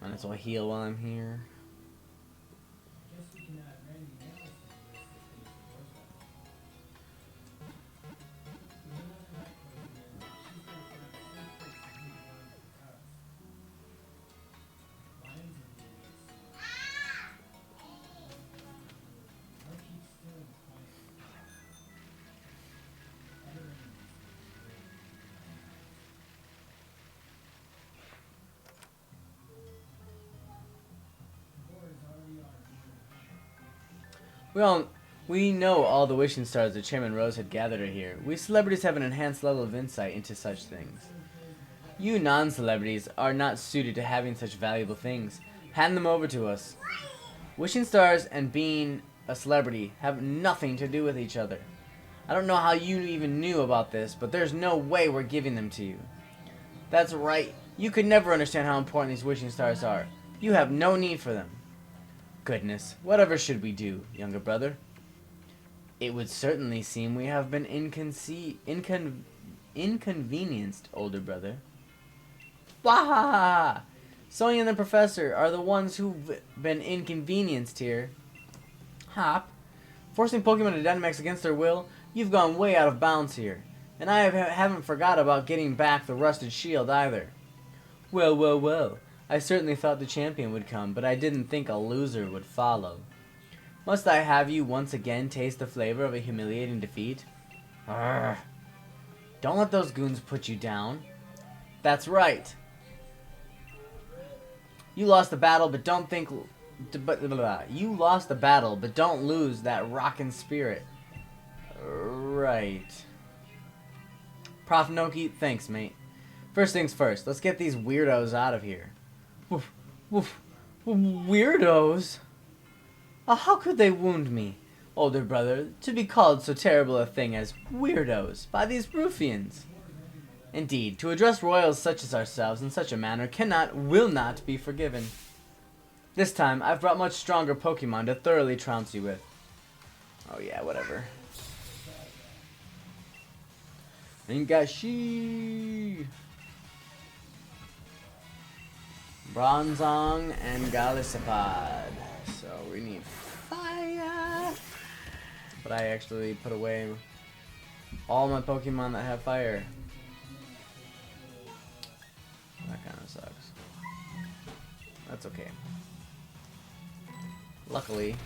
Might as well heal while I'm here. We know all the wishing stars that Chairman Rose had gathered are here. We celebrities have an enhanced level of insight into such things. You non-celebrities are not suited to having such valuable things. Hand them over to us. Wishing stars and being a celebrity have nothing to do with each other. I don't know how you even knew about this, but there's no way we're giving them to you. That's right. You could never understand how important these wishing stars are. You have no need for them. Goodness, whatever should we do, younger brother? It would certainly seem we have been inconvenienced, older brother. Wahaha! Sonia and the professor are the ones who've been inconvenienced here. Hop, forcing Pokemon to Dynamax against their will, you've gone way out of bounds here. And I haven't forgot about getting back the rusted shield either. Well, well, well. I certainly thought the champion would come, but I didn't think a loser would follow. Must I have you once again taste the flavor of a humiliating defeat? Arrgh. Don't let those goons put you down. That's right. You lost the battle, but don't think... You lost the battle, but don't lose that rockin' spirit. Right. ProfNoki, thanks, mate. First things first, let's get these weirdos out of here. Woof, woof, weirdos? How could they wound me? older brother, to be called so terrible a thing as weirdos by these ruffians. Indeed, to address royals such as ourselves in such a manner will not be forgiven. This time, I've brought much stronger Pokemon to thoroughly trounce you with. Oh yeah, whatever. Ingashi! Bronzong and Golisopod. So we need fire! But I actually put away all my Pokemon that have fire. That kind of sucks. That's okay. Luckily.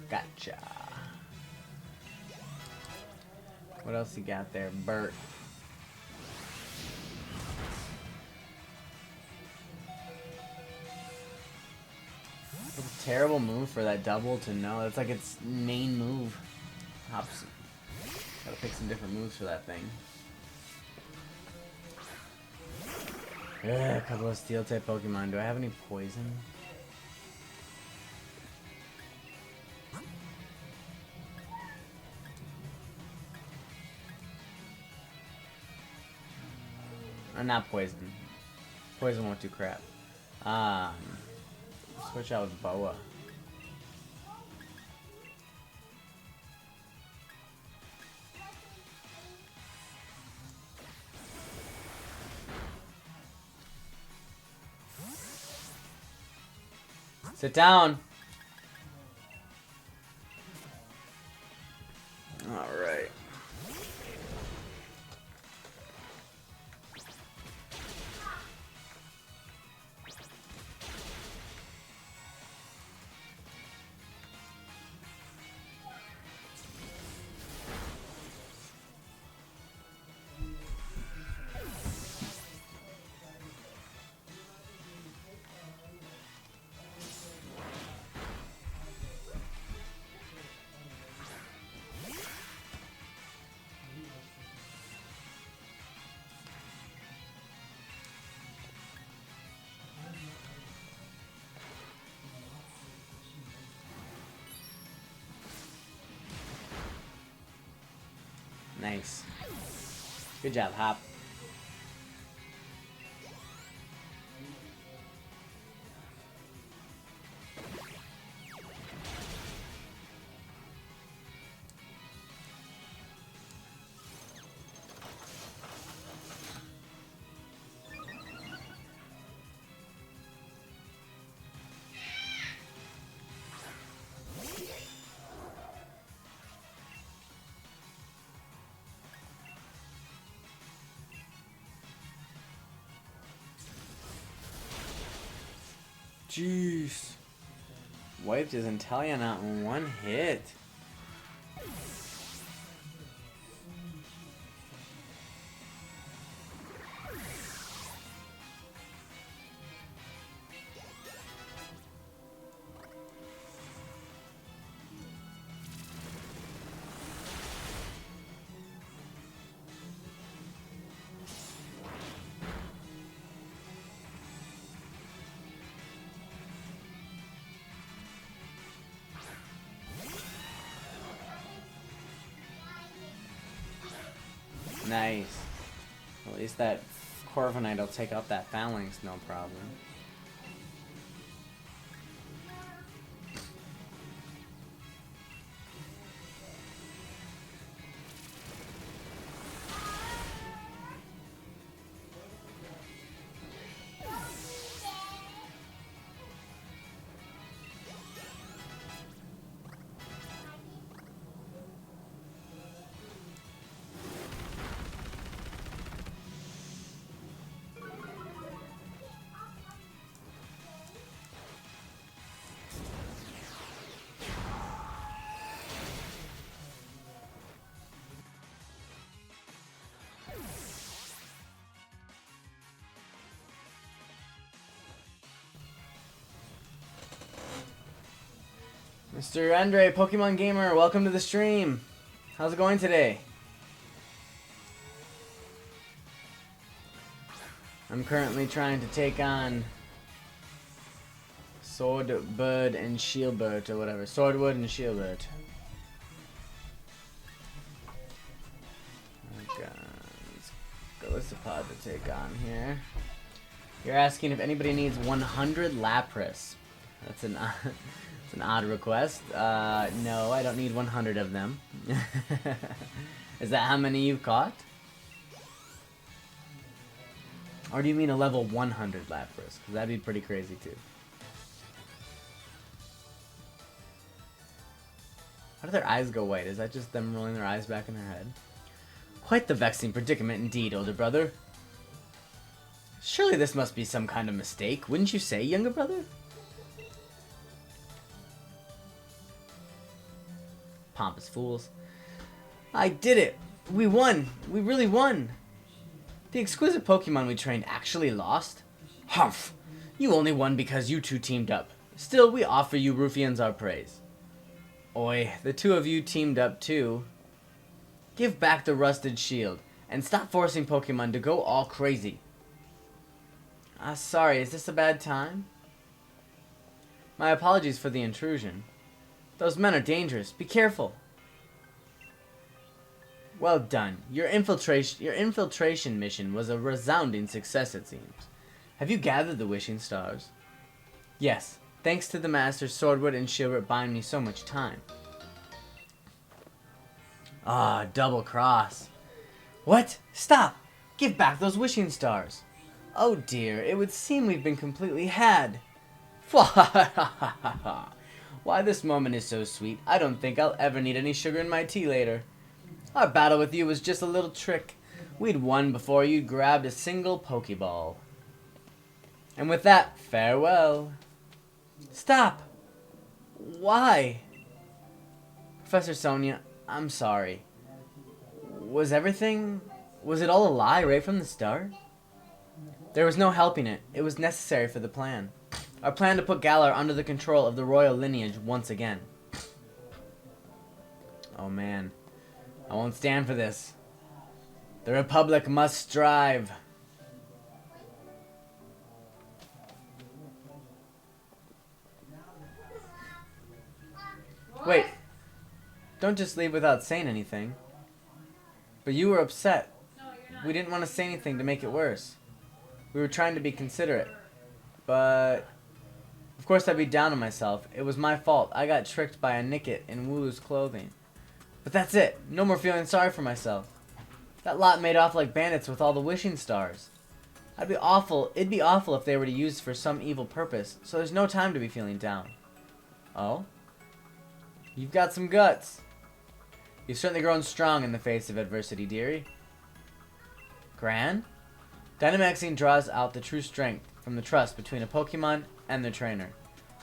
Gotcha. What else you got there, Bert? It's a terrible move for that double to know. That's like its main move. Hops. Gotta pick some different moves for that thing. Ugh, a couple of steel type Pokemon. Do I have any poison? Or not poison. Poison won't do crap. Switch out with Boa. Sit down. All right. Nice. Good job, Hop. Jeez. Wiped his Inteleon out in one hit. Nice. At least that Corviknight will take out that Phalanx, no problem. Mr. Andre, Pokemon Gamer, welcome to the stream. How's it going today? I'm currently trying to take on Swordbird and Shieldbird or whatever. Swordwood and Shieldbird. Okay, let's go Lissapod to take on here. You're asking if anybody needs 100 Lapras. That's an it's an odd request. No, I don't need 100 of them. Is that how many you've caught? Or do you mean a level 100 Lapras? Because that'd be pretty crazy too. How do their eyes go white? Is that just them rolling their eyes back in their head? Quite the vexing predicament indeed, older brother. Surely this must be some kind of mistake, wouldn't you say, younger brother? Pompous fools. I did it! We won! We really won! The exquisite Pokemon we trained actually lost? Humph! You only won because you two teamed up. Still, we offer you Ruffians our praise. Oi, the two of you teamed up too. Give back the rusted shield, and stop forcing Pokemon to go all crazy. Sorry, is this a bad time? My apologies for the intrusion. Those men are dangerous. Be careful. Well done. Your infiltration mission was a resounding success, it seems. Have you gathered the wishing stars? Yes. Thanks to the masters, Swordwood and Shieldbird buying me so much time. Ah, double cross. What? Stop! Give back those wishing stars. Oh dear, it would seem we've been completely had. Why, this moment is so sweet, I don't think I'll ever need any sugar in my tea later. Our battle with you was just a little trick. We'd won before you'd grabbed a single Pokeball. And with that, farewell. Stop! Why? Professor Sonia, I'm sorry. Was it all a lie right from the start? There was no helping it. It was necessary for the plan. Our plan to put Galar under the control of the royal lineage once again. Oh man. I won't stand for this. The Republic must strive. Wait. Don't just leave without saying anything. But you were upset. We didn't want to say anything to make it worse. We were trying to be considerate. But of course I'd be down on myself. It was my fault. I got tricked by a Nickit in Wooloo's clothing. But that's it. No more feeling sorry for myself. That lot made off like bandits with all the wishing stars. It'd be awful if they were to use for some evil purpose, so there's no time to be feeling down. Oh? You've got some guts. You've certainly grown strong in the face of adversity, dearie. Gran? Dynamaxing draws out the true strength from the trust between a Pokemon and their trainer.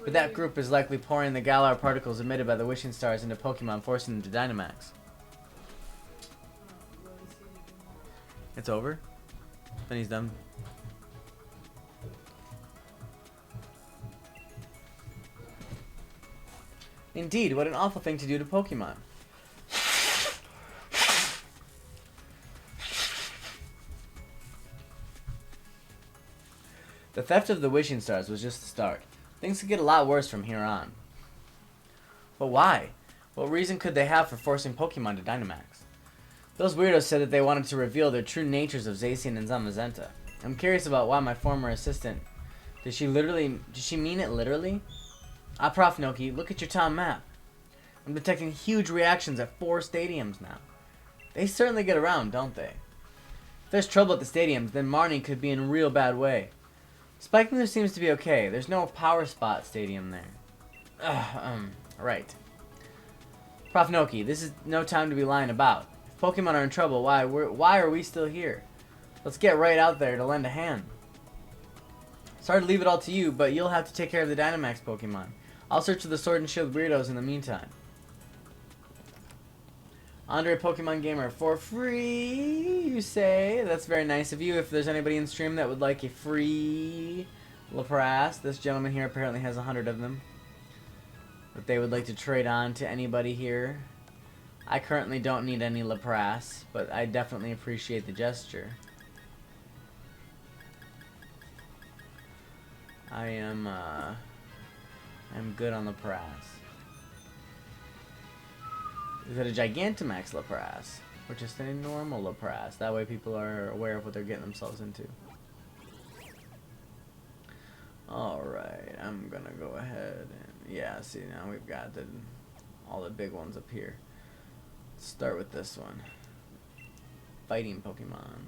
But that group is likely pouring the Galar particles emitted by the wishing stars into Pokemon, forcing them to Dynamax. It's over? Then he's done. Indeed, what an awful thing to do to Pokemon. The theft of the wishing stars was just the start. Things could get a lot worse from here on. But why? What reason could they have for forcing Pokemon to Dynamax? Those weirdos said that they wanted to reveal their true natures of Zacian and Zamazenta. I'm curious about why my former assistant... Did she mean it literally? Ah, ProfNoki, look at your town map. I'm detecting huge reactions at 4 stadiums now. They certainly get around, don't they? If there's trouble at the stadiums, then Marnie could be in a real bad way. Spikemiller seems to be okay. There's no Power Spot Stadium there. Right. ProfNoki, this is no time to be lying about. If Pokemon are in trouble, why are we still here? Let's get right out there to lend a hand. Sorry to leave it all to you, but you'll have to take care of the Dynamax Pokemon. I'll search for the Sword and Shield weirdos in the meantime. Andre Pokemon Gamer, for free, you say? That's very nice of you. If there's anybody in stream that would like a free Lapras, this gentleman here apparently has 100 of them. that they would like to trade on to anybody here. I currently don't need any Lapras, but I definitely appreciate the gesture. I'm good on Lapras. Is it a Gigantamax Lapras? Or just a normal Lapras? That way people are aware of what they're getting themselves into. Alright, I'm gonna go ahead and... Yeah, see, now we've got all the big ones up here. Let's start with this one. Fighting Pokemon.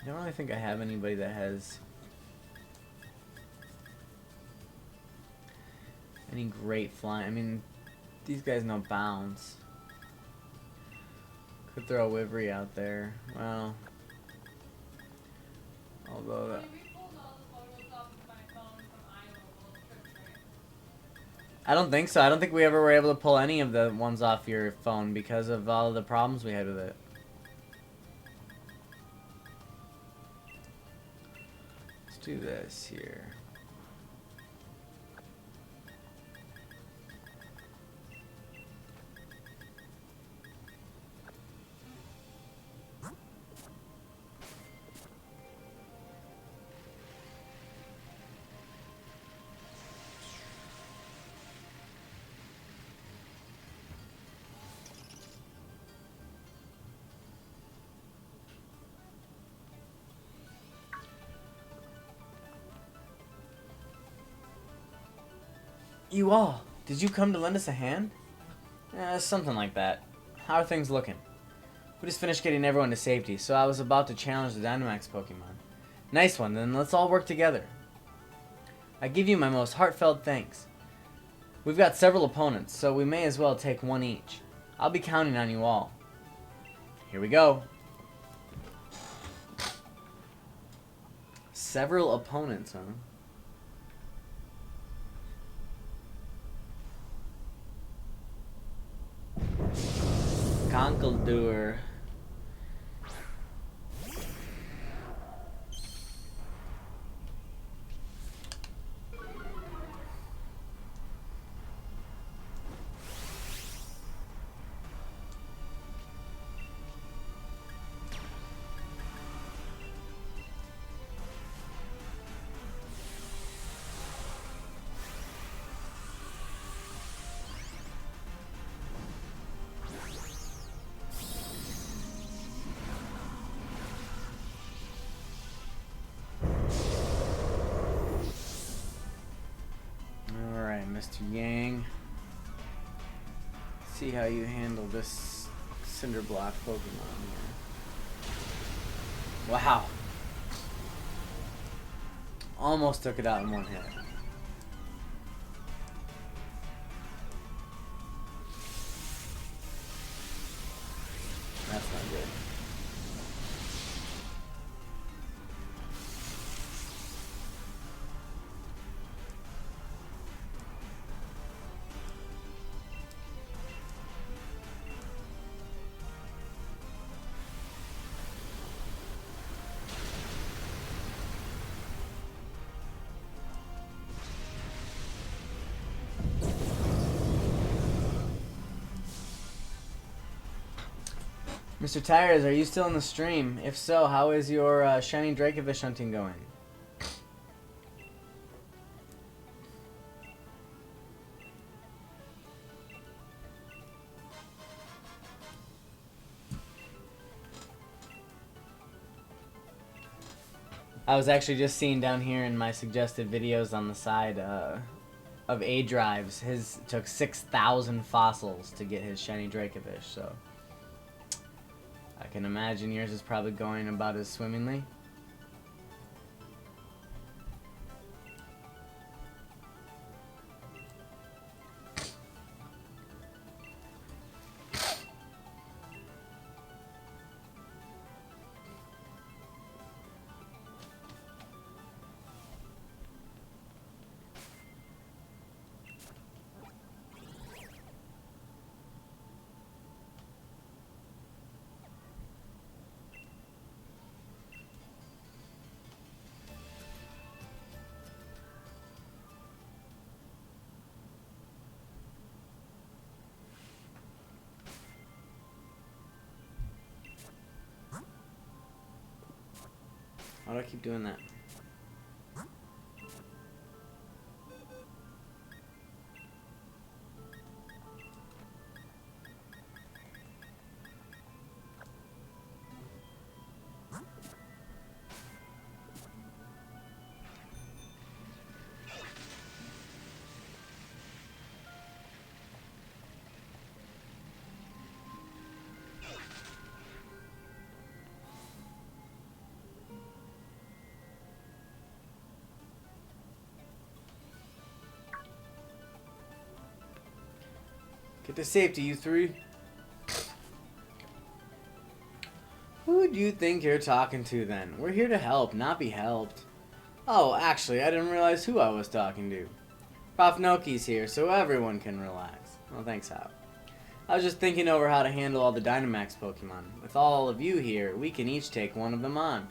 I don't really think I have anybody that has any great flying. I mean, these guys know bounce. Could throw a Wivery out there. Well, although that... I don't think so. I don't think we ever were able to pull any of the ones off your phone because of all of the problems we had with it. Do this here. You all, did you come to lend us a hand? Something like that. How are things looking? We just finished getting everyone to safety, so I was about to challenge the Dynamax Pokemon. Nice one, then let's all work together. I give you my most heartfelt thanks. We've got several opponents, so we may as well take one each. I'll be counting on you all. Here we go. Several opponents, huh? Conkeldurr. Mr. Yang. See how you handle this Cinder Block Pokemon here. Wow. Almost took it out in one hit. That's not good. Mr. Tires, are you still in the stream? If so, how is your Shiny Dracovish hunting going? I was actually just seeing down here in my suggested videos on the side of A Drives, his took 6,000 fossils to get his Shiny Dracovish, so I can imagine yours is probably going about as swimmingly. Why do I keep doing that? Get to safety, you three. Who do you think you're talking to then? We're here to help, not be helped. Oh, actually, I didn't realize who I was talking to. ProfNoki's here, so everyone can relax. Well, thanks, Hop. I was just thinking over how to handle all the Dynamax Pokemon. With all of you here, we can each take one of them on.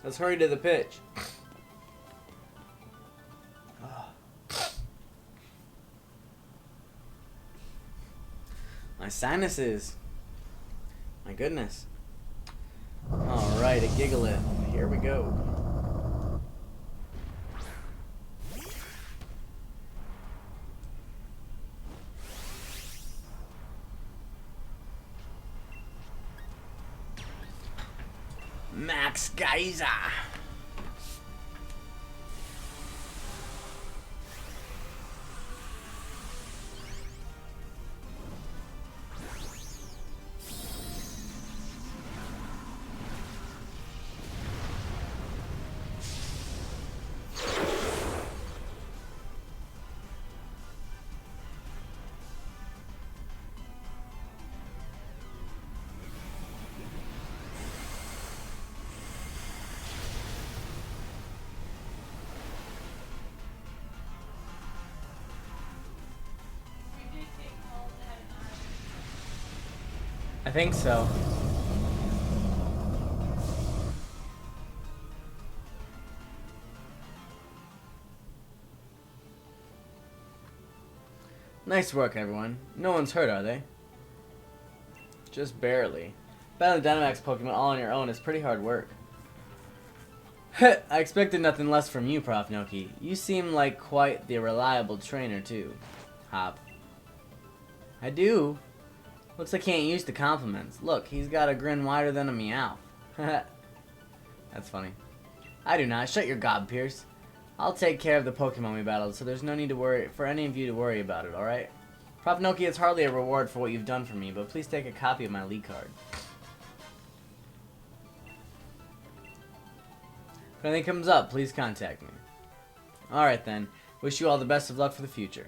Let's hurry to the pitch. My sinuses. My goodness. Alright, a Gigalith. Here we go. Max Geyser. I think so. Nice work, everyone. No one's hurt, are they? Just barely. Battling Dynamax Pokemon all on your own is pretty hard work. I expected nothing less from you, ProfNoki. You seem like quite the reliable trainer, too. Hop. I do. Looks like he ain't used to compliments. Look, he's got a grin wider than a meow. That's funny. I do not. Shut your gob, Pierce. I'll take care of the Pokemon we battled, so there's no need to worry for any of you to worry about it, alright? ProfNoki, it's hardly a reward for what you've done for me, but please take a copy of my lead card. If anything comes up, please contact me. Alright then. Wish you all the best of luck for the future.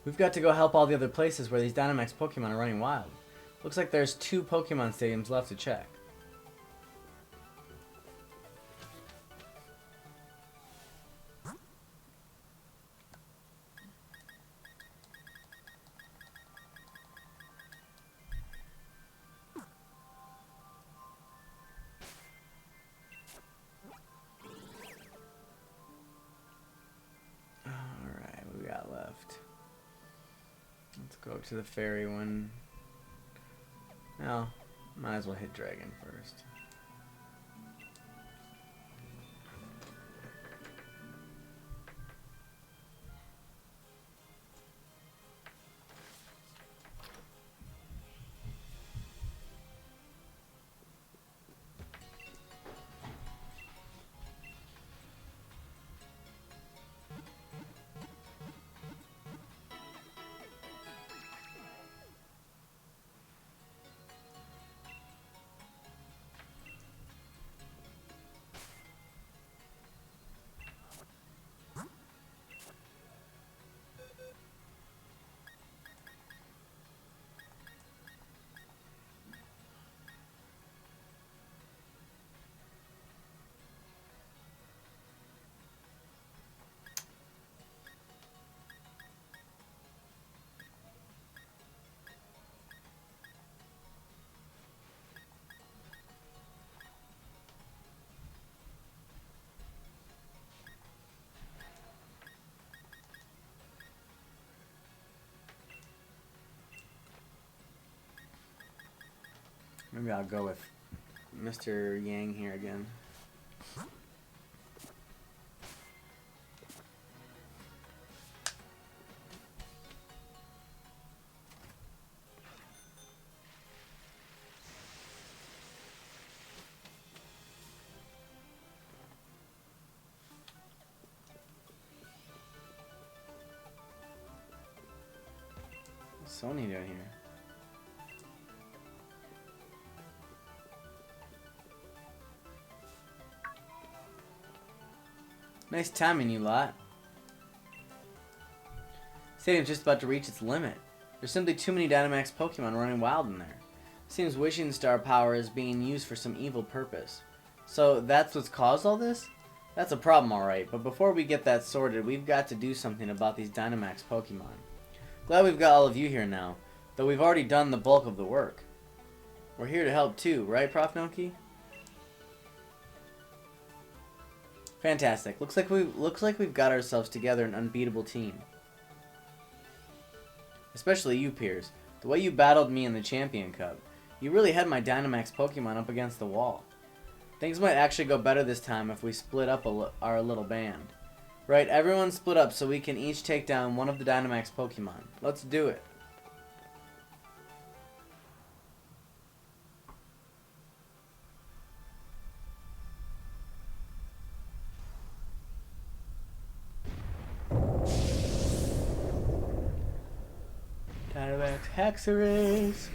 We've got to go help all the other places where these Dynamax Pokemon are running wild. Looks like there's 2 Pokemon stadiums left to check. Alright, what we got left? Let's go to the fairy one. Well, might as well hit Dragon first. Maybe I'll go with Mr. Yang here again. What's Sony doing here? Nice timing, you lot. Stadium's just about to reach its limit. There's simply too many Dynamax Pokemon running wild in there. Seems Wishing Star power is being used for some evil purpose. So that's what's caused all this? That's a problem, alright, but before we get that sorted, we've got to do something about these Dynamax Pokemon. Glad we've got all of you here now, though we've already done the bulk of the work. We're here to help too, right, ProfNoki? Fantastic. Looks like we've got ourselves together an unbeatable team. Especially you, Piers. The way you battled me in the Champion Cup. You really had my Dynamax Pokemon up against the wall. Things might actually go better this time if we split up our little band. Right, everyone split up so we can each take down one of the Dynamax Pokemon. Let's do it. Dynamax Haxorus.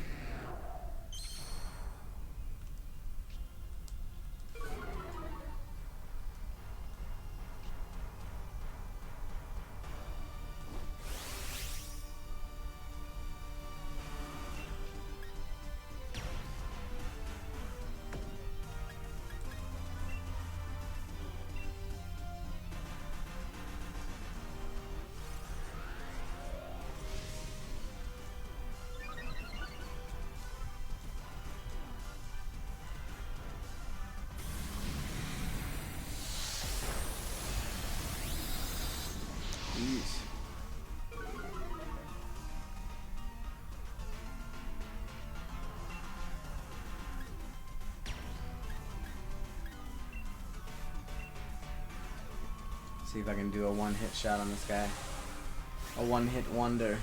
Jeez. See if I can do a one-hit shot on this guy. A one-hit wonder.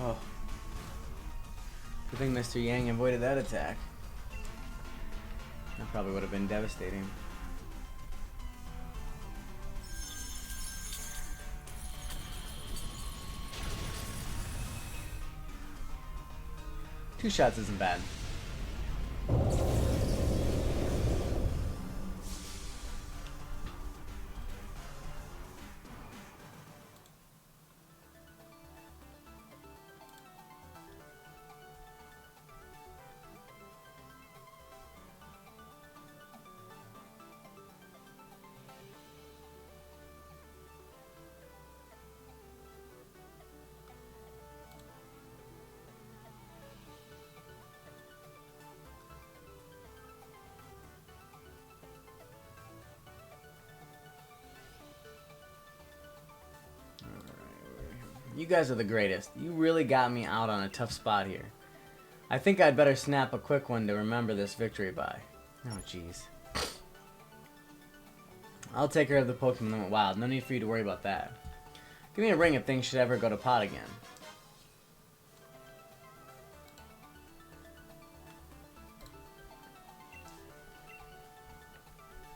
Oh. Good thing Mr. Yang avoided that attack. That probably would have been devastating. Two shots isn't bad. You guys are the greatest. You really got me out on a tough spot here. I think I'd better snap a quick one to remember this victory by. Oh, jeez. I'll take care of the Pokemon that went wild. No need for you to worry about that. Give me a ring if things should ever go to pot again.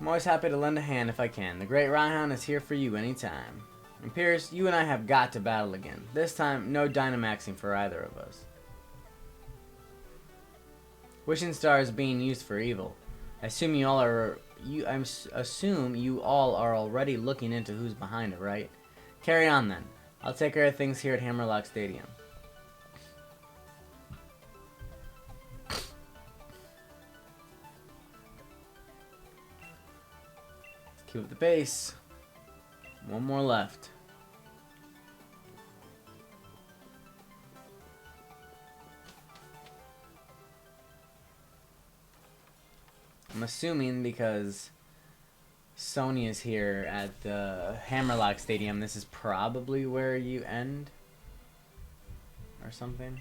I'm always happy to lend a hand if I can. The Great Rhyhorn is here for you anytime. And Pierce, you and I have got to battle again. This time, no Dynamaxing for either of us. Wishing Star is being used for evil. I assume you all are already looking into who's behind it, right? Carry on then. I'll take care of things here at Hammerlock Stadium. Keep up the pace. One more left. I'm assuming because Sony is here at the Hammerlock Stadium, this is probably where you end or something.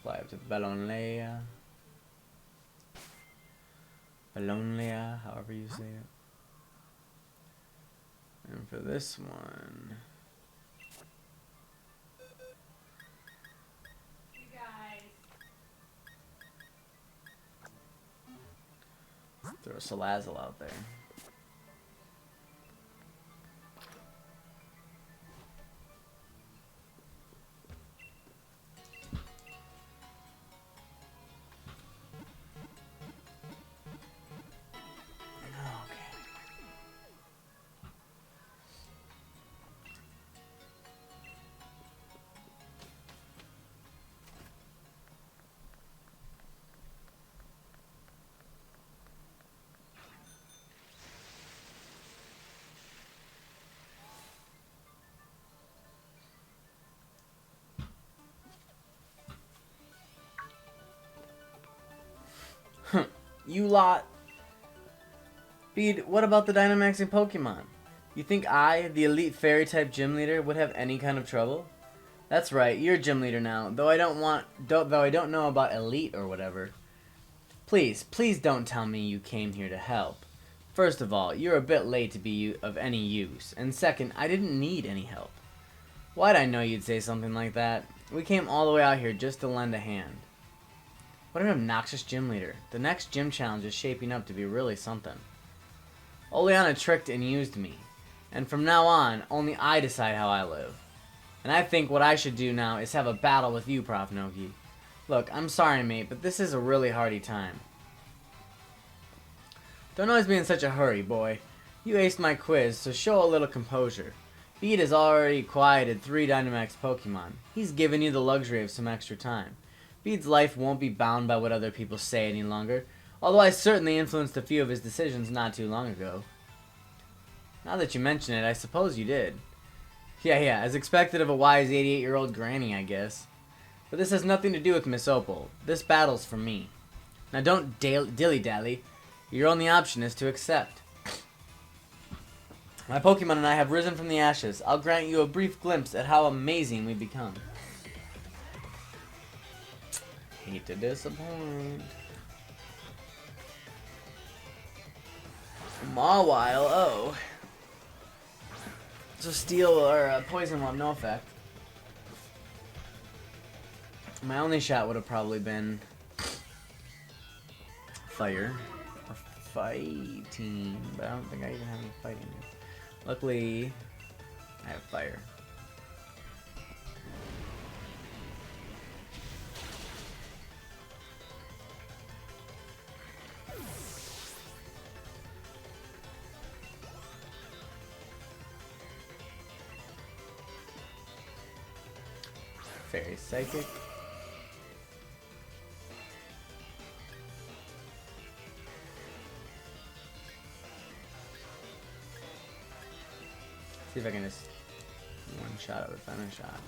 Fly up to Bellonlea. Bellonlea, however you say it. And for this one, You guys. throw Salazzle out there. You lot. Speed, what about the Dynamaxing Pokemon? You think I, the elite fairy type gym leader, would have any kind of trouble? That's right, you're gym leader now, though I don't know about elite or whatever. Please don't tell me you came here to help. First of all, you're a bit late to be of any use, and second, I didn't need any help. Why'd I know you'd say something like that? We came all the way out here just to lend a hand. What an obnoxious gym leader. The next gym challenge is shaping up to be really something. Oleana tricked and used me, and from now on, only I decide how I live. And I think what I should do now is have a battle with you, ProfNoki. Look, I'm sorry, mate, but this is a really hardy time. Don't always be in such a hurry, boy. You aced my quiz, so show a little composure. Beat has already quieted 3 Dynamax Pokemon. He's given you the luxury of some extra time. Bede's life won't be bound by what other people say any longer, although I certainly influenced a few of his decisions not too long ago. Now that you mention it, I suppose you did. Yeah, as expected of a wise 88-year-old granny, I guess. But this has nothing to do with Miss Opal. This battle's for me. Now don't dilly-dally. Your only option is to accept. My Pokemon and I have risen from the ashes. I'll grant you a brief glimpse at how amazing we've become. Hate to disappoint. Mawile, oh. So steel or poison will have no effect. My only shot would have probably been fire or fighting, but I don't think I even have any fighting. Luckily, I have fire. Fairy Psychic. See if I can just one-shot it with Thunder Shock.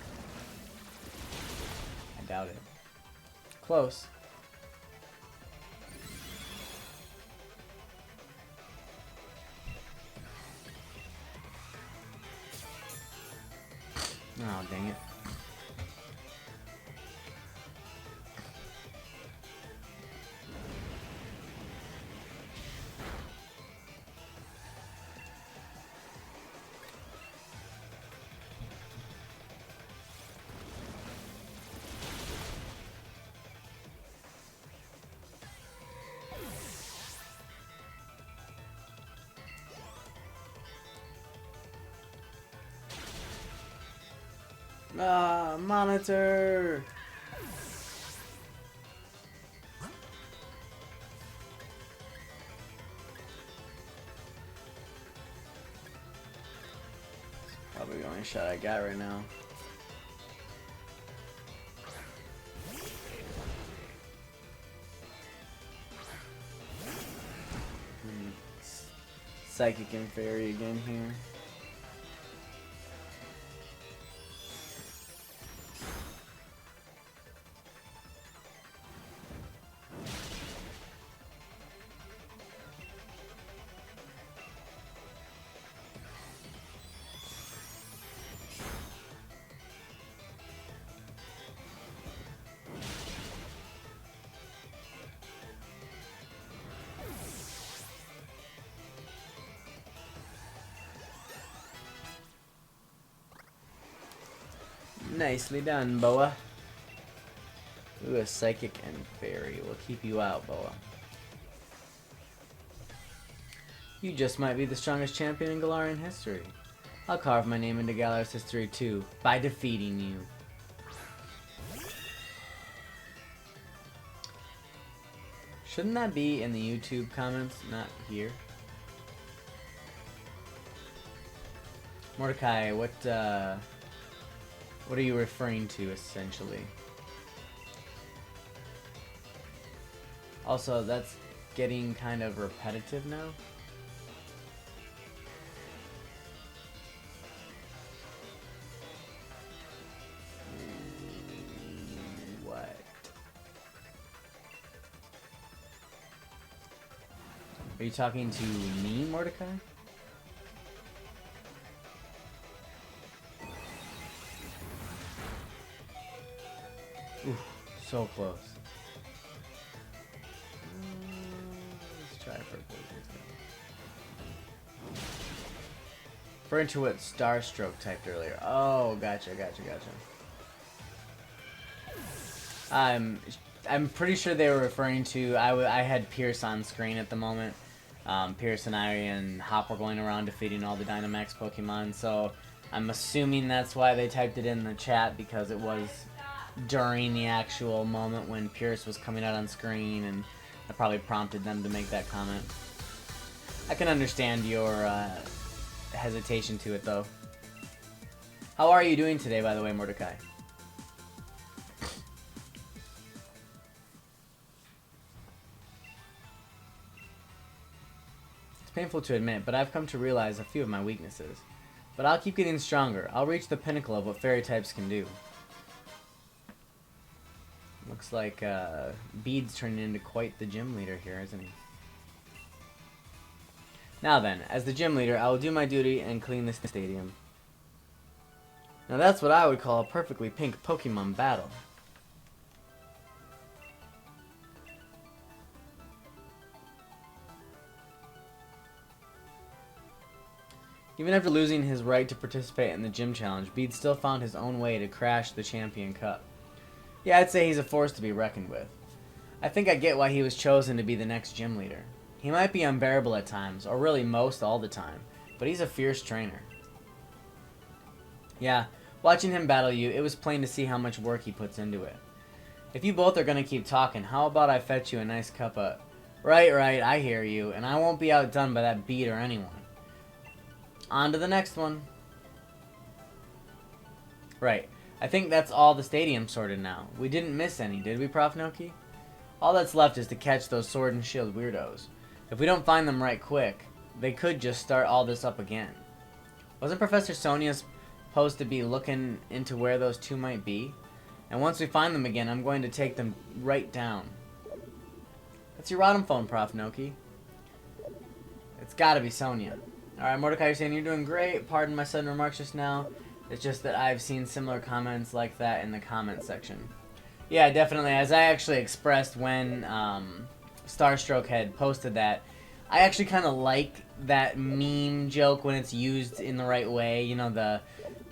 I doubt it. Close. Oh, dang it. Ah, monitor! Probably the only shot I got right now. Psychic and Fairy again here. Nicely done, Boa. Ooh, a Psychic and Fairy. We'll keep you out, Boa. You just might be the strongest champion in Galarian history. I'll carve my name into Galar's history too, by defeating you. Shouldn't that be in the YouTube comments, not here? Mordecai, what are you referring to, essentially? Also, that's getting kind of repetitive now. What? Are you talking to me, Mordecai? Ooh, so close. Let's try for a poison stone. Referring to what Starstroke typed earlier. Oh, gotcha. I'm pretty sure they were referring to. I had Pierce on screen at the moment. Pierce and I and Hop were going around defeating all the Dynamax Pokemon, so I'm assuming that's why they typed it in the chat, because it was during the actual moment when Pierce was coming out on screen, and I probably prompted them to make that comment. I can understand your hesitation to it, though. How are you doing today, by the way, Mordecai? It's painful to admit, but I've come to realize a few of my weaknesses. But I'll keep getting stronger. I'll reach the pinnacle of what fairy types can do. Looks like Bede's turning into quite the gym leader here, isn't he? Now then, as the gym leader, I will do my duty and clean this stadium. Now that's what I would call a perfectly pink Pokemon battle. Even after losing his right to participate in the gym challenge, Bede still found his own way to crash the Champion Cup. Yeah, I'd say he's a force to be reckoned with. I think I get why he was chosen to be the next gym leader. He might be unbearable at times, or really most all the time, but he's a fierce trainer. Yeah, watching him battle you, it was plain to see how much work he puts into it. If you both are going to keep talking, how about I fetch you a nice cup of... Right, I hear you, and I won't be outdone by that Bede or anyone. On to the next one. Right. I think that's all the stadium sorted now. We didn't miss any, did we, ProfNoki? All that's left is to catch those Sword and Shield weirdos. If we don't find them right quick, they could just start all this up again. Wasn't Professor Sonia supposed to be looking into where those two might be? And once we find them again, I'm going to take them right down. That's your Rotom phone, ProfNoki. It's gotta be Sonia. Alright, Mordecai, you're saying you're doing great. Pardon my sudden remarks just now. It's just that I've seen similar comments like that in the comment section. Yeah, definitely. As I actually expressed when Starstroke had posted that, I actually kind of like that meme joke when it's used in the right way. You know, the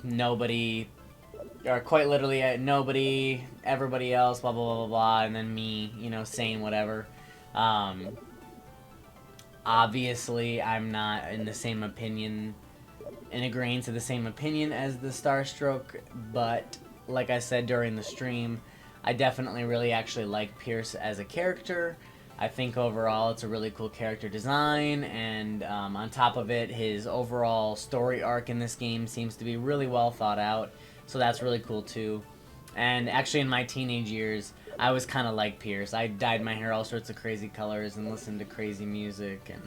nobody, or quite literally nobody, everybody else, blah, blah, blah, blah, blah, and then me, you know, saying whatever. Obviously, I'm not in the same opinion, in agreeing to the same opinion as the Starstroke, but like I said during the stream, I definitely really actually like Pierce as a character. I think overall it's a really cool character design, and on top of it, his overall story arc in this game seems to be really well thought out, so that's really cool too. And actually in my teenage years, I was kind of like Pierce. I dyed my hair all sorts of crazy colors and listened to crazy music, and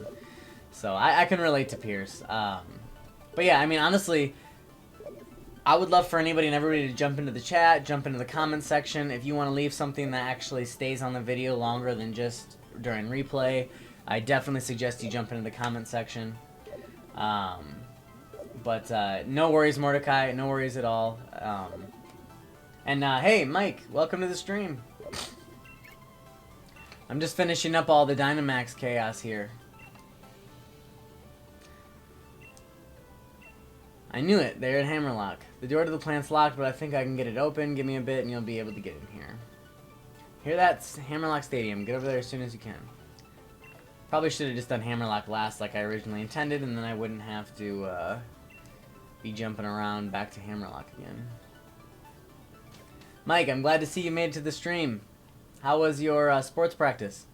So I can relate to Pierce. But yeah, I mean, honestly, I would love for anybody and everybody to jump into the chat, jump into the comment section. If you want to leave something that actually stays on the video longer than just during replay, I definitely suggest you jump into the comment section. But no worries, Mordecai. No worries at all. Hey, Mike, welcome to the stream. I'm just finishing up all the Dynamax chaos here. I knew it. They're at Hammerlock. The door to the plant's locked, but I think I can get it open. Give me a bit, and you'll be able to get in here. Hear that? Hammerlock Stadium. Get over there as soon as you can. Probably should have just done Hammerlock last like I originally intended, and then I wouldn't have to be jumping around back to Hammerlock again. Mike, I'm glad to see you made it to the stream. How was your sports practice?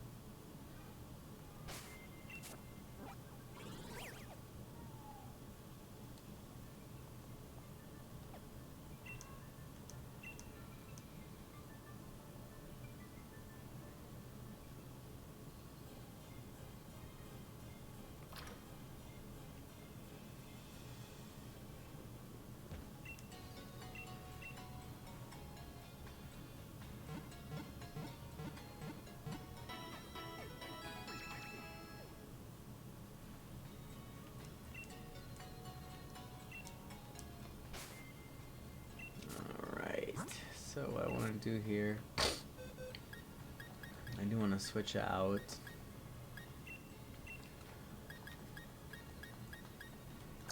So what I want to do here, I do want to switch out.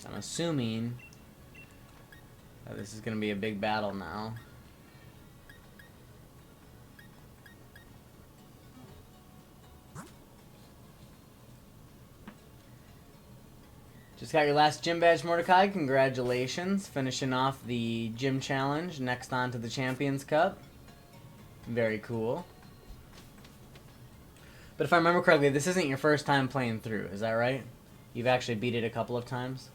I'm assuming that this is going to be a big battle now. Just got your last gym badge, Mordecai. Congratulations. Finishing off the gym challenge. Next on to the Champions Cup. Very cool. But if I remember correctly, this isn't your first time playing through. Is that right? You've actually beat it a couple of times.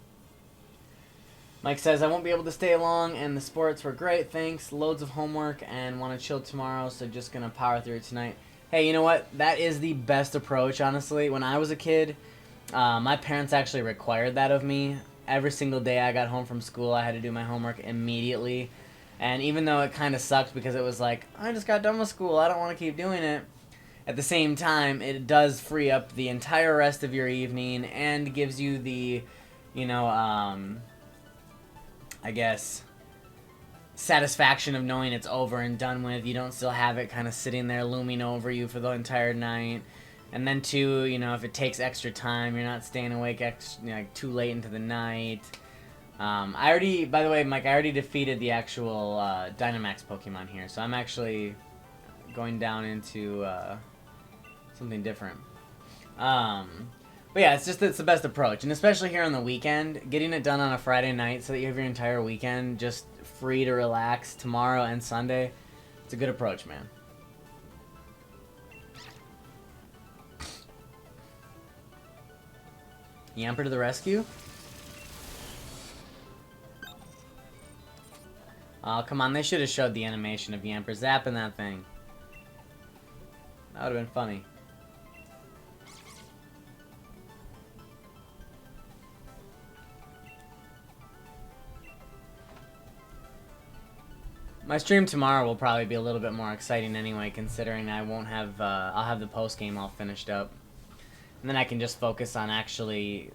Mike says, I won't be able to stay long, and the sports were great. Thanks. Loads of homework and want to chill tomorrow, so just going to power through it tonight. Hey, you know what? That is the best approach, honestly. When I was a kid, my parents actually required that of me. Every single day I got home from school, I had to do my homework immediately. And even though it kind of sucked because it was like, I just got done with school, I don't want to keep doing it. At the same time, it does free up the entire rest of your evening and gives you the, you know, I guess, satisfaction of knowing it's over and done with. You don't still have it kind of sitting there looming over you for the entire night. And then too, you know, if it takes extra time, you're not staying awake like too late into the night. I already, by the way, Mike, I already defeated the actual Dynamax Pokemon here, so I'm actually going down into something different. But yeah, it's the best approach, and especially here on the weekend, getting it done on a Friday night so that you have your entire weekend just free to relax tomorrow and Sunday. It's a good approach, man. Yamper to the rescue? Oh, come on. They should have showed the animation of Yamper zapping that thing. That would have been funny. My stream tomorrow will probably be a little bit more exciting anyway, considering I won't have, I'll have the post game all finished up. And then I can just focus on actually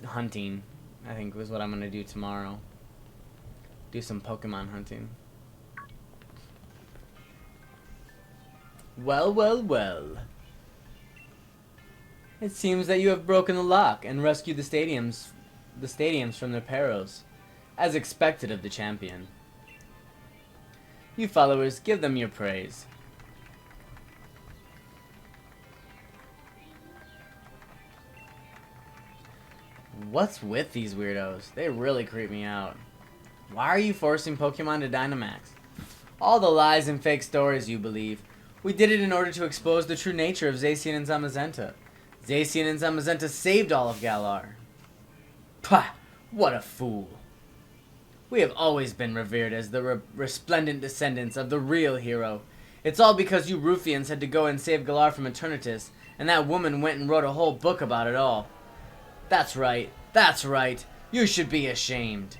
hunting, I think was what I'm going to do tomorrow. Do some Pokemon hunting. Well, well, well. It seems that you have broken the lock and rescued the stadiums from their perils, as expected of the champion. You followers, give them your praise. What's with these weirdos? They really creep me out. Why are you forcing Pokemon to Dynamax? All the lies and fake stories you believe. We did it in order to expose the true nature of Zacian and Zamazenta. Zacian and Zamazenta saved all of Galar. Pah! What a fool. We have always been revered as the resplendent descendants of the real hero. It's all because you ruffians had to go and save Galar from Eternatus, and that woman went and wrote a whole book about it all. That's right. That's right. You should be ashamed.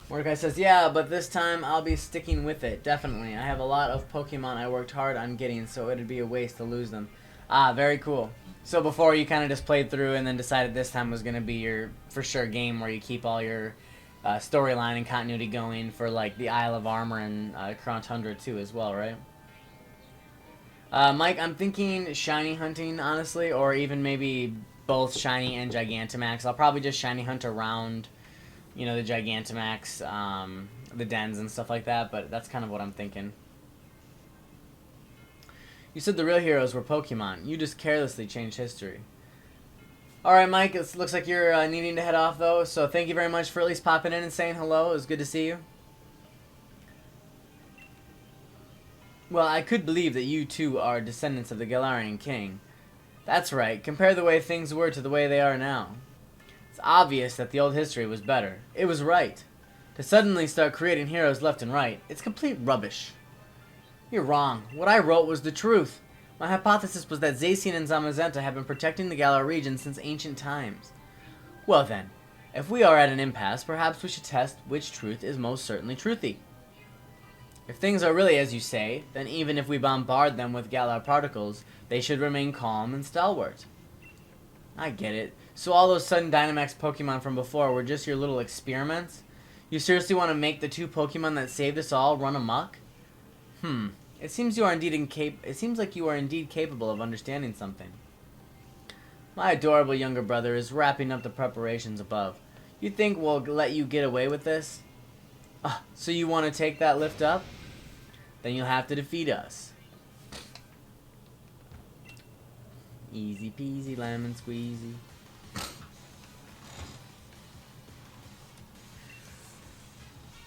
Mordecai says, yeah, but this time I'll be sticking with it. Definitely. I have a lot of Pokemon I worked hard on getting, so it'd be a waste to lose them. Ah, very cool. So before you kind of just played through and then decided this time was going to be your for sure game where you keep all your storyline and continuity going for like the Isle of Armor and Crown Tundra too as well, right? Mike, I'm thinking shiny hunting, honestly, or even maybe both shiny and Gigantamax. I'll probably just shiny hunt around, you know, the Gigantamax, the dens and stuff like that, but that's kind of what I'm thinking. You said the real heroes were Pokemon. You just carelessly changed history. Alright, Mike, it looks like you're needing to head off, though, so thank you very much for at least popping in and saying hello. It was good to see you. Well, I could believe that you, too, are descendants of the Galarian King. That's right. Compare the way things were to the way they are now. It's obvious that the old history was better. It was right. To suddenly start creating heroes left and right, it's complete rubbish. You're wrong. What I wrote was the truth. My hypothesis was that Zacian and Zamazenta have been protecting the Galar region since ancient times. Well then, if we are at an impasse, perhaps we should test which truth is most certainly truthy. If things are really as you say, then even if we bombard them with Galar particles, they should remain calm and stalwart. I get it. So all those sudden Dynamax Pokemon from before were just your little experiments? You seriously want to make the two Pokemon that saved us all run amok? It seems like you are indeed capable of understanding something. My adorable younger brother is wrapping up the preparations above. You think we'll let you get away with this? So you want to take that lift up? Then you'll have to defeat us. Easy peasy lemon squeezy.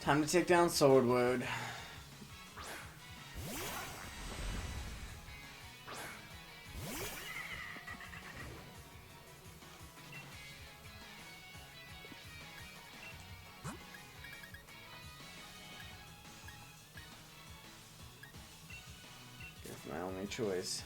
Time to take down Swordwood. That's my only choice.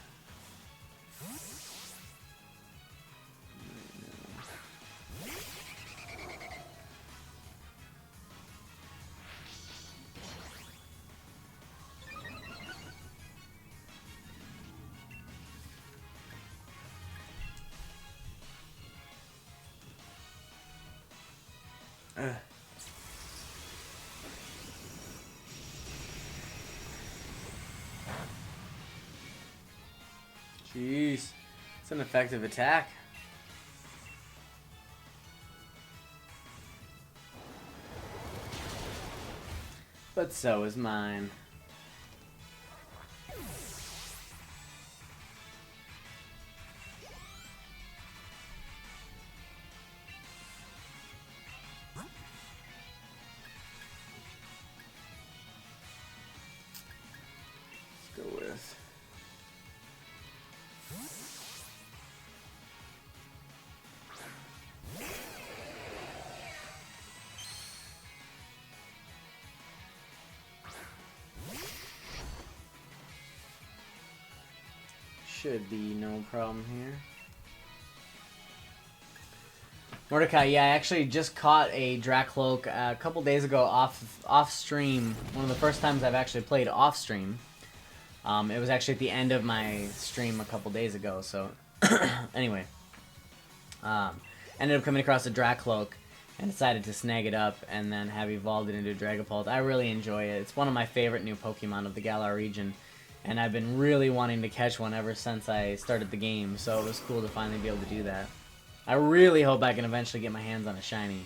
Jeez, it's an effective attack. But so is mine. Let's go with... Should be no problem here. Mordecai, yeah, I actually just caught a Dracloak a couple days ago off stream. One of the first times I've actually played off stream. It was actually at the end of my stream a couple days ago. So anyway, ended up coming across a Dracloak and decided to snag it up and then have evolved it into a Dragapult. I really enjoy it. It's one of my favorite new Pokemon of the Galar region. And I've been really wanting to catch one ever since I started the game, so it was cool to finally be able to do that. I really hope I can eventually get my hands on a shiny.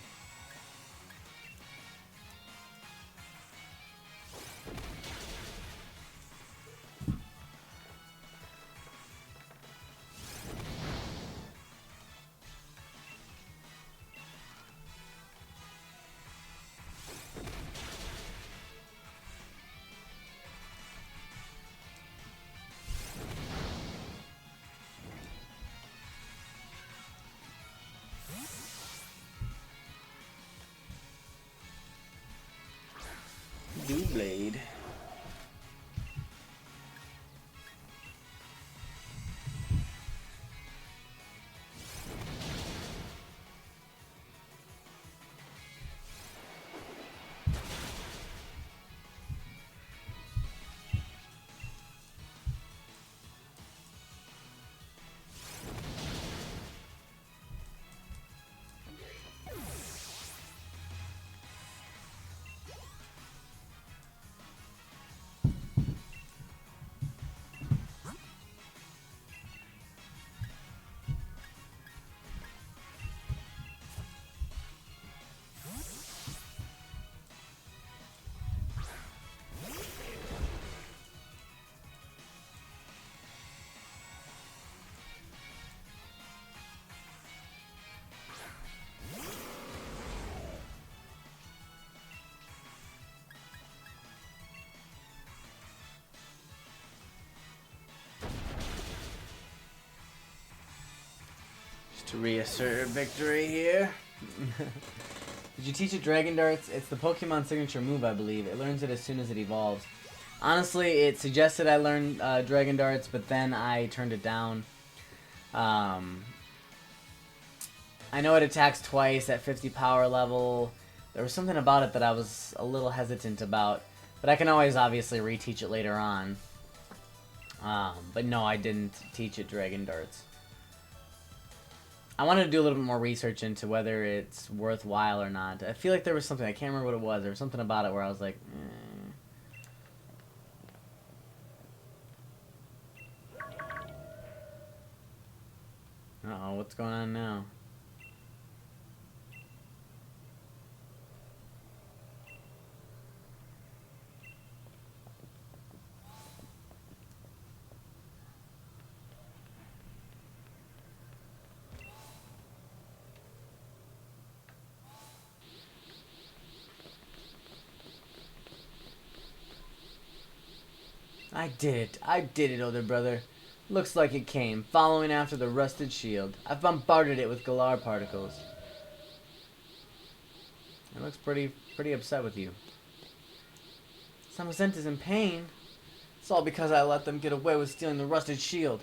Blade. To reassert victory here. Did you teach it Dragon Darts? It's the Pokemon signature move, I believe. It learns it as soon as it evolves. Honestly, it suggested I learn Dragon Darts, but then I turned it down. I know it attacks twice at 50 power level. There was something about it that I was a little hesitant about. But I can always obviously reteach it later on. But no, I didn't teach it Dragon Darts. I wanted to do a little bit more research into whether it's worthwhile or not. I feel like there was something, I can't remember what it was. There was something about it where I was like, Uh-oh, what's going on now? I did it, older brother. Looks like it came, following after the rusted shield. I've bombarded it with Galar particles. It looks pretty upset with you. Samazenta's in pain. It's all because I let them get away with stealing the rusted shield.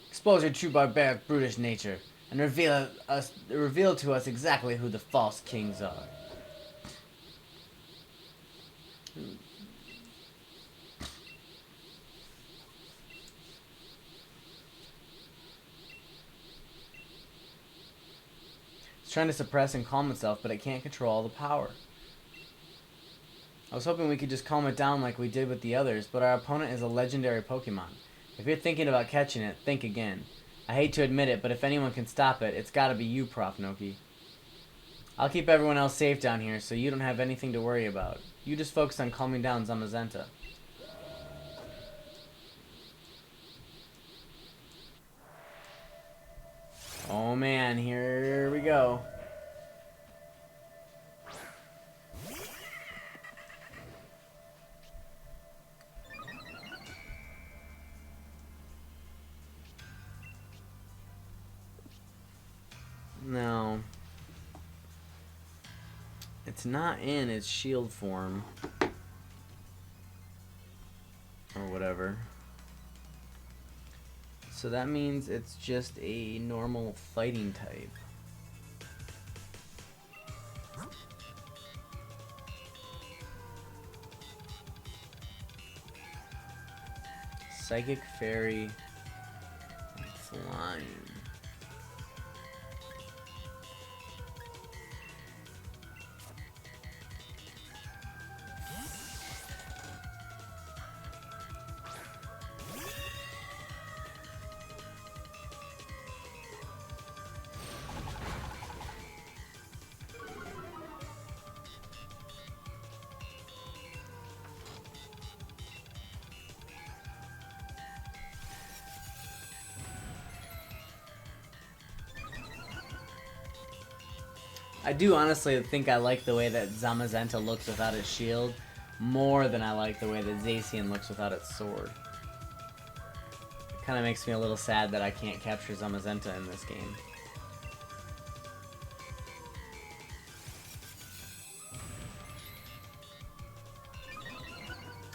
Expose your true barbaric, brutish nature, and reveal to us exactly who the false kings are. It's trying to suppress and calm itself, but it can't control all the power. I was hoping we could just calm it down like we did with the others, but our opponent is a legendary Pokemon. If you're thinking about catching it, think again. I hate to admit it, but if anyone can stop it, it's gotta be you, ProfNoki. I'll keep everyone else safe down here, so you don't have anything to worry about. You just focus on calming down Zamazenta. Oh man, here we go. No. It's not in its shield form. Or whatever. So that means it's just a normal fighting type. Psychic, Fairy, and Flying. I do honestly think I like the way that Zamazenta looks without its shield more than I like the way that Zacian looks without its sword. It kind of makes me a little sad that I can't capture Zamazenta in this game.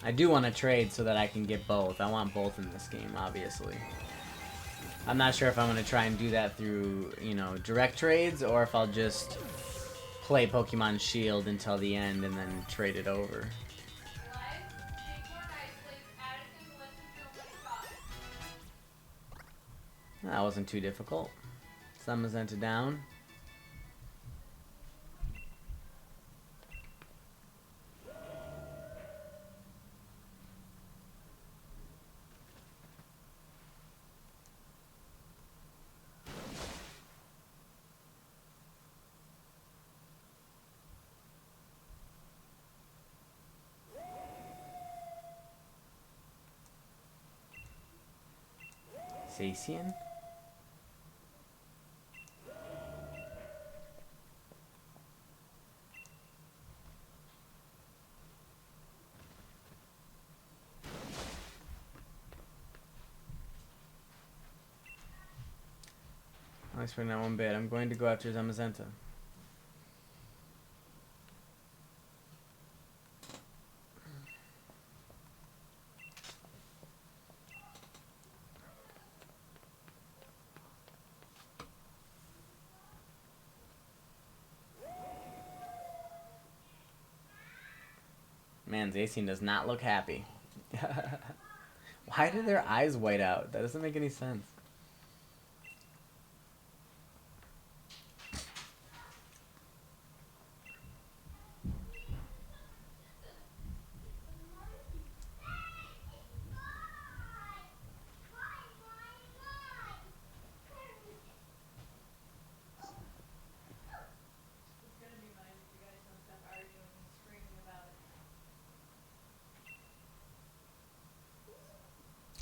I do want to trade so that I can get both. I want both in this game, obviously. I'm not sure if I'm going to try and do that through, you know, direct trades, or if I'll just play Pokemon Shield until the end and then trade it over. That wasn't too difficult. Zamazenta down. Zacian? Nice for now, one bit. I'm going to go after Zamazenta. Man, Zacian does not look happy. Why did their eyes white out? That doesn't make any sense.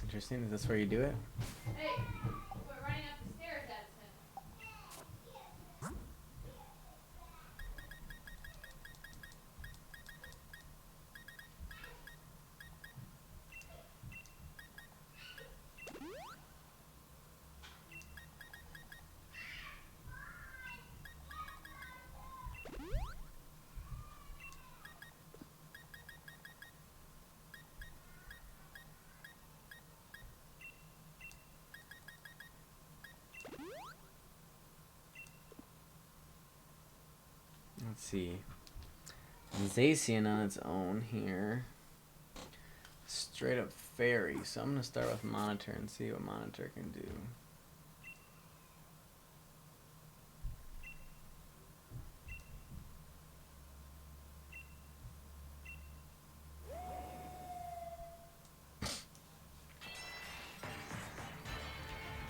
Interesting. Is this where you do it? Hey, quit running up the stairs, Edison. Let's see. Zacian on its own here. Straight up fairy. So I'm going to start with Monitor and see what Monitor can do.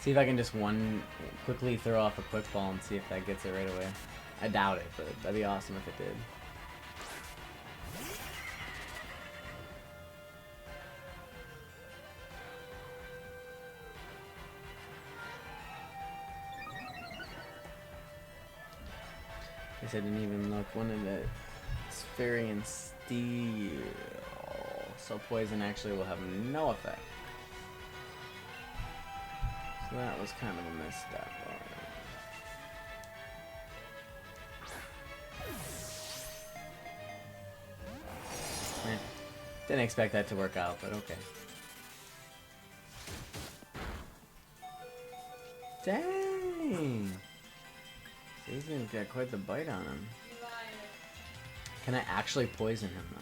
See if I can just quickly throw off a quick ball and see if that gets it right away. I doubt it, but that'd be awesome if it did. Guess I didn't even look. One of the Fairy and Steel. So poison actually will have no effect. So that was kind of a misstep. Didn't expect that to work out, but okay. Dang! He's got quite the bite on him. Can I actually poison him though?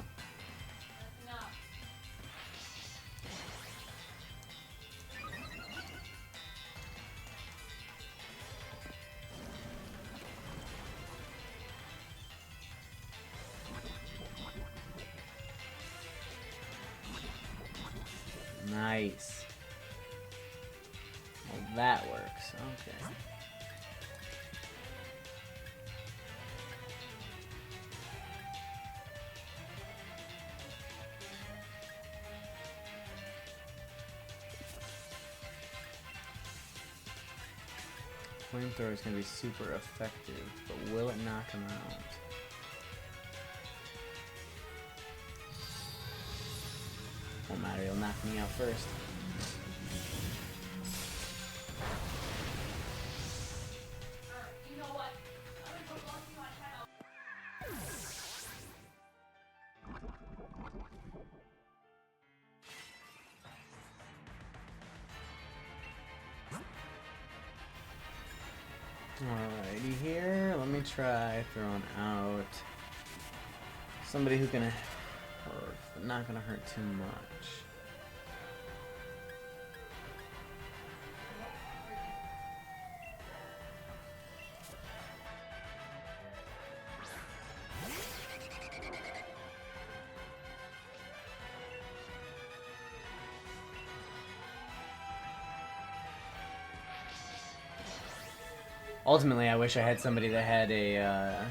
Nice. Well, that works. Okay. Flamethrower is going to be super effective, but will it knock him out? Won't matter, he'll knock me out first. You know what? I'm gonna go look you on channel. Alrighty here, let me try throwing out somebody who can hurt, but not gonna hurt too much. Ultimately, I wish I had somebody that had a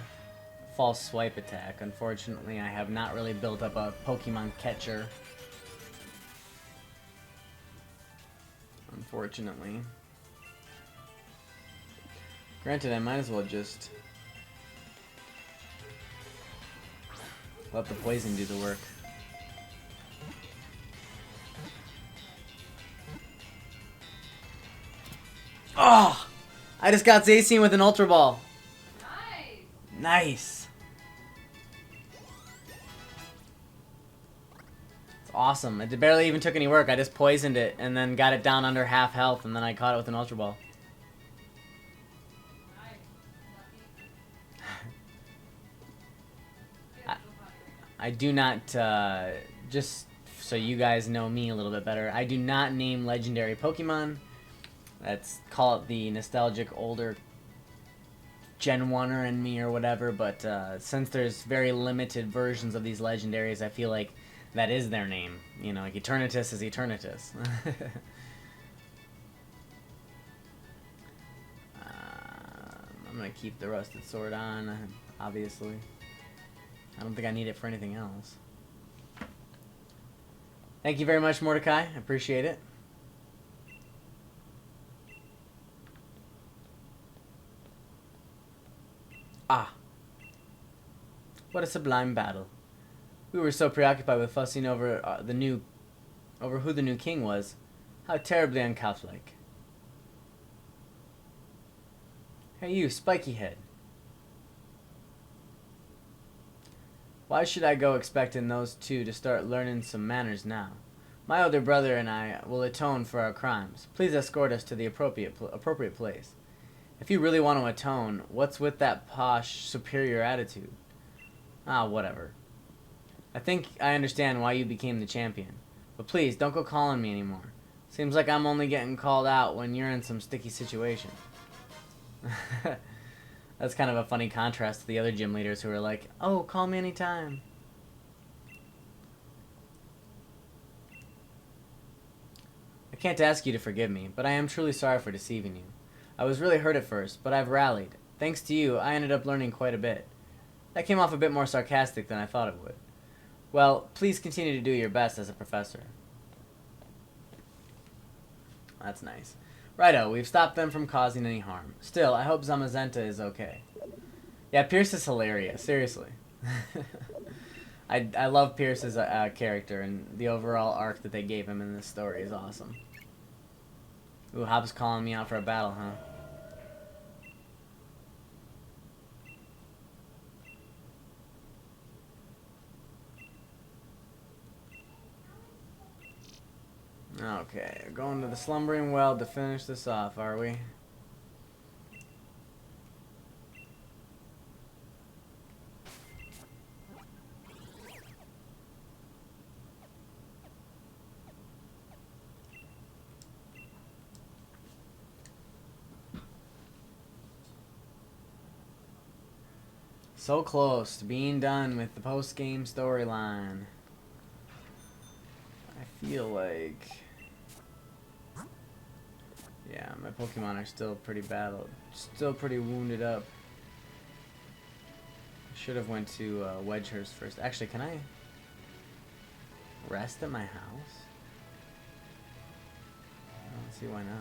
false swipe attack. Unfortunately, I have not really built up a Pokemon catcher. Unfortunately. Granted, I might as well just let the poison do the work. Oh! I just got Zacian with an Ultra Ball. Nice. Nice. It's awesome. It barely even took any work. I just poisoned it and then got it down under half health, and then I caught it with an Ultra Ball. Nice. I do not, just so you guys know me a little bit better, I do not name legendary Pokemon. Let's call it the nostalgic older Gen 1er in me or whatever, but since there's very limited versions of these legendaries, I feel like that is their name. You know, like Eternatus is Eternatus. I'm going to keep the Rusted Sword on, obviously. I don't think I need it for anything else. Thank you very much, Mordecai. I appreciate it. Ah. What a sublime battle. We were so preoccupied with fussing over who the new king was. How terribly uncalf-like. Hey you, spiky head. Why should I go expecting those two to start learning some manners now? My older brother and I will atone for our crimes. Please escort us to the appropriate place. If you really want to atone, what's with that posh, superior attitude? Ah, whatever. I think I understand why you became the champion. But please, don't go calling me anymore. Seems like I'm only getting called out when you're in some sticky situation. That's kind of a funny contrast to the other gym leaders who are like, oh, call me anytime. I can't ask you to forgive me, but I am truly sorry for deceiving you. I was really hurt at first, but I've rallied. Thanks to you, I ended up learning quite a bit. That came off a bit more sarcastic than I thought it would. Well, please continue to do your best as a professor. That's nice. Righto, we've stopped them from causing any harm. Still, I hope Zamazenta is okay. Yeah, Pierce is hilarious, seriously. I love Pierce's character, and the overall arc that they gave him in this story is awesome. Ooh, Hop's calling me out for a battle, huh? Okay, going to the Slumbering Well to finish this off, are we? So close to being done with the post-game storyline. I feel like... yeah, my Pokemon are still pretty battled. Still pretty wounded up. I should have went to Wedgehurst first. Actually, can I rest at my house? I don't see why not.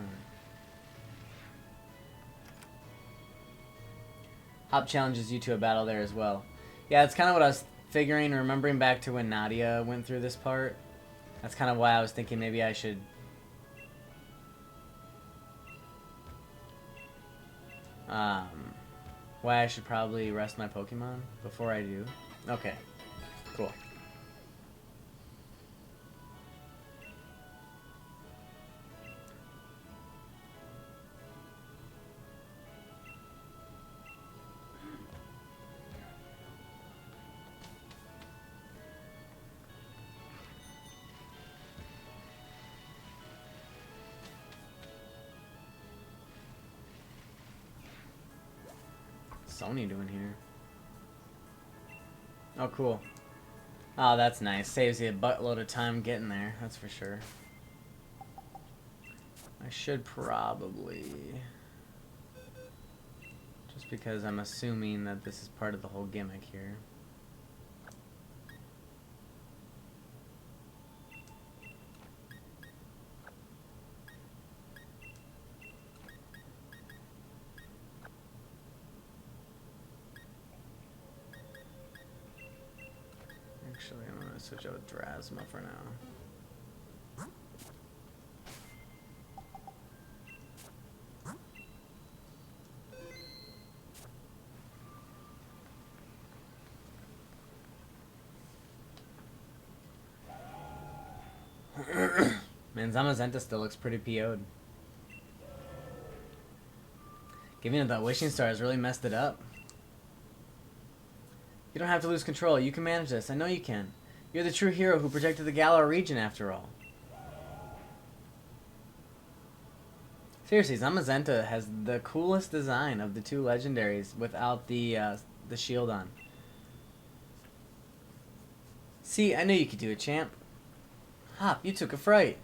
Hop challenges you to a battle there as well. Yeah, that's kind of what I was figuring, remembering back to when Nadia went through this part. That's kind of why I was thinking maybe I should... why I should probably rest my Pokemon before I do. Okay, cool. Sony doing here? Oh, cool. Oh, that's nice. Saves you a buttload of time getting there, that's for sure. I should probably... just because I'm assuming that this is part of the whole gimmick here. Actually, I'm going to switch out with Drasma for now. Man, Zamazenta still looks pretty PO'd. Giving it that wishing star has really messed it up. You don't have to lose control. You can manage this. I know you can. You're the true hero who protected the Galar region, after all. Seriously, Zamazenta has the coolest design of the two legendaries without the shield on. See, I knew you could do it, champ. Hop, you took a fright.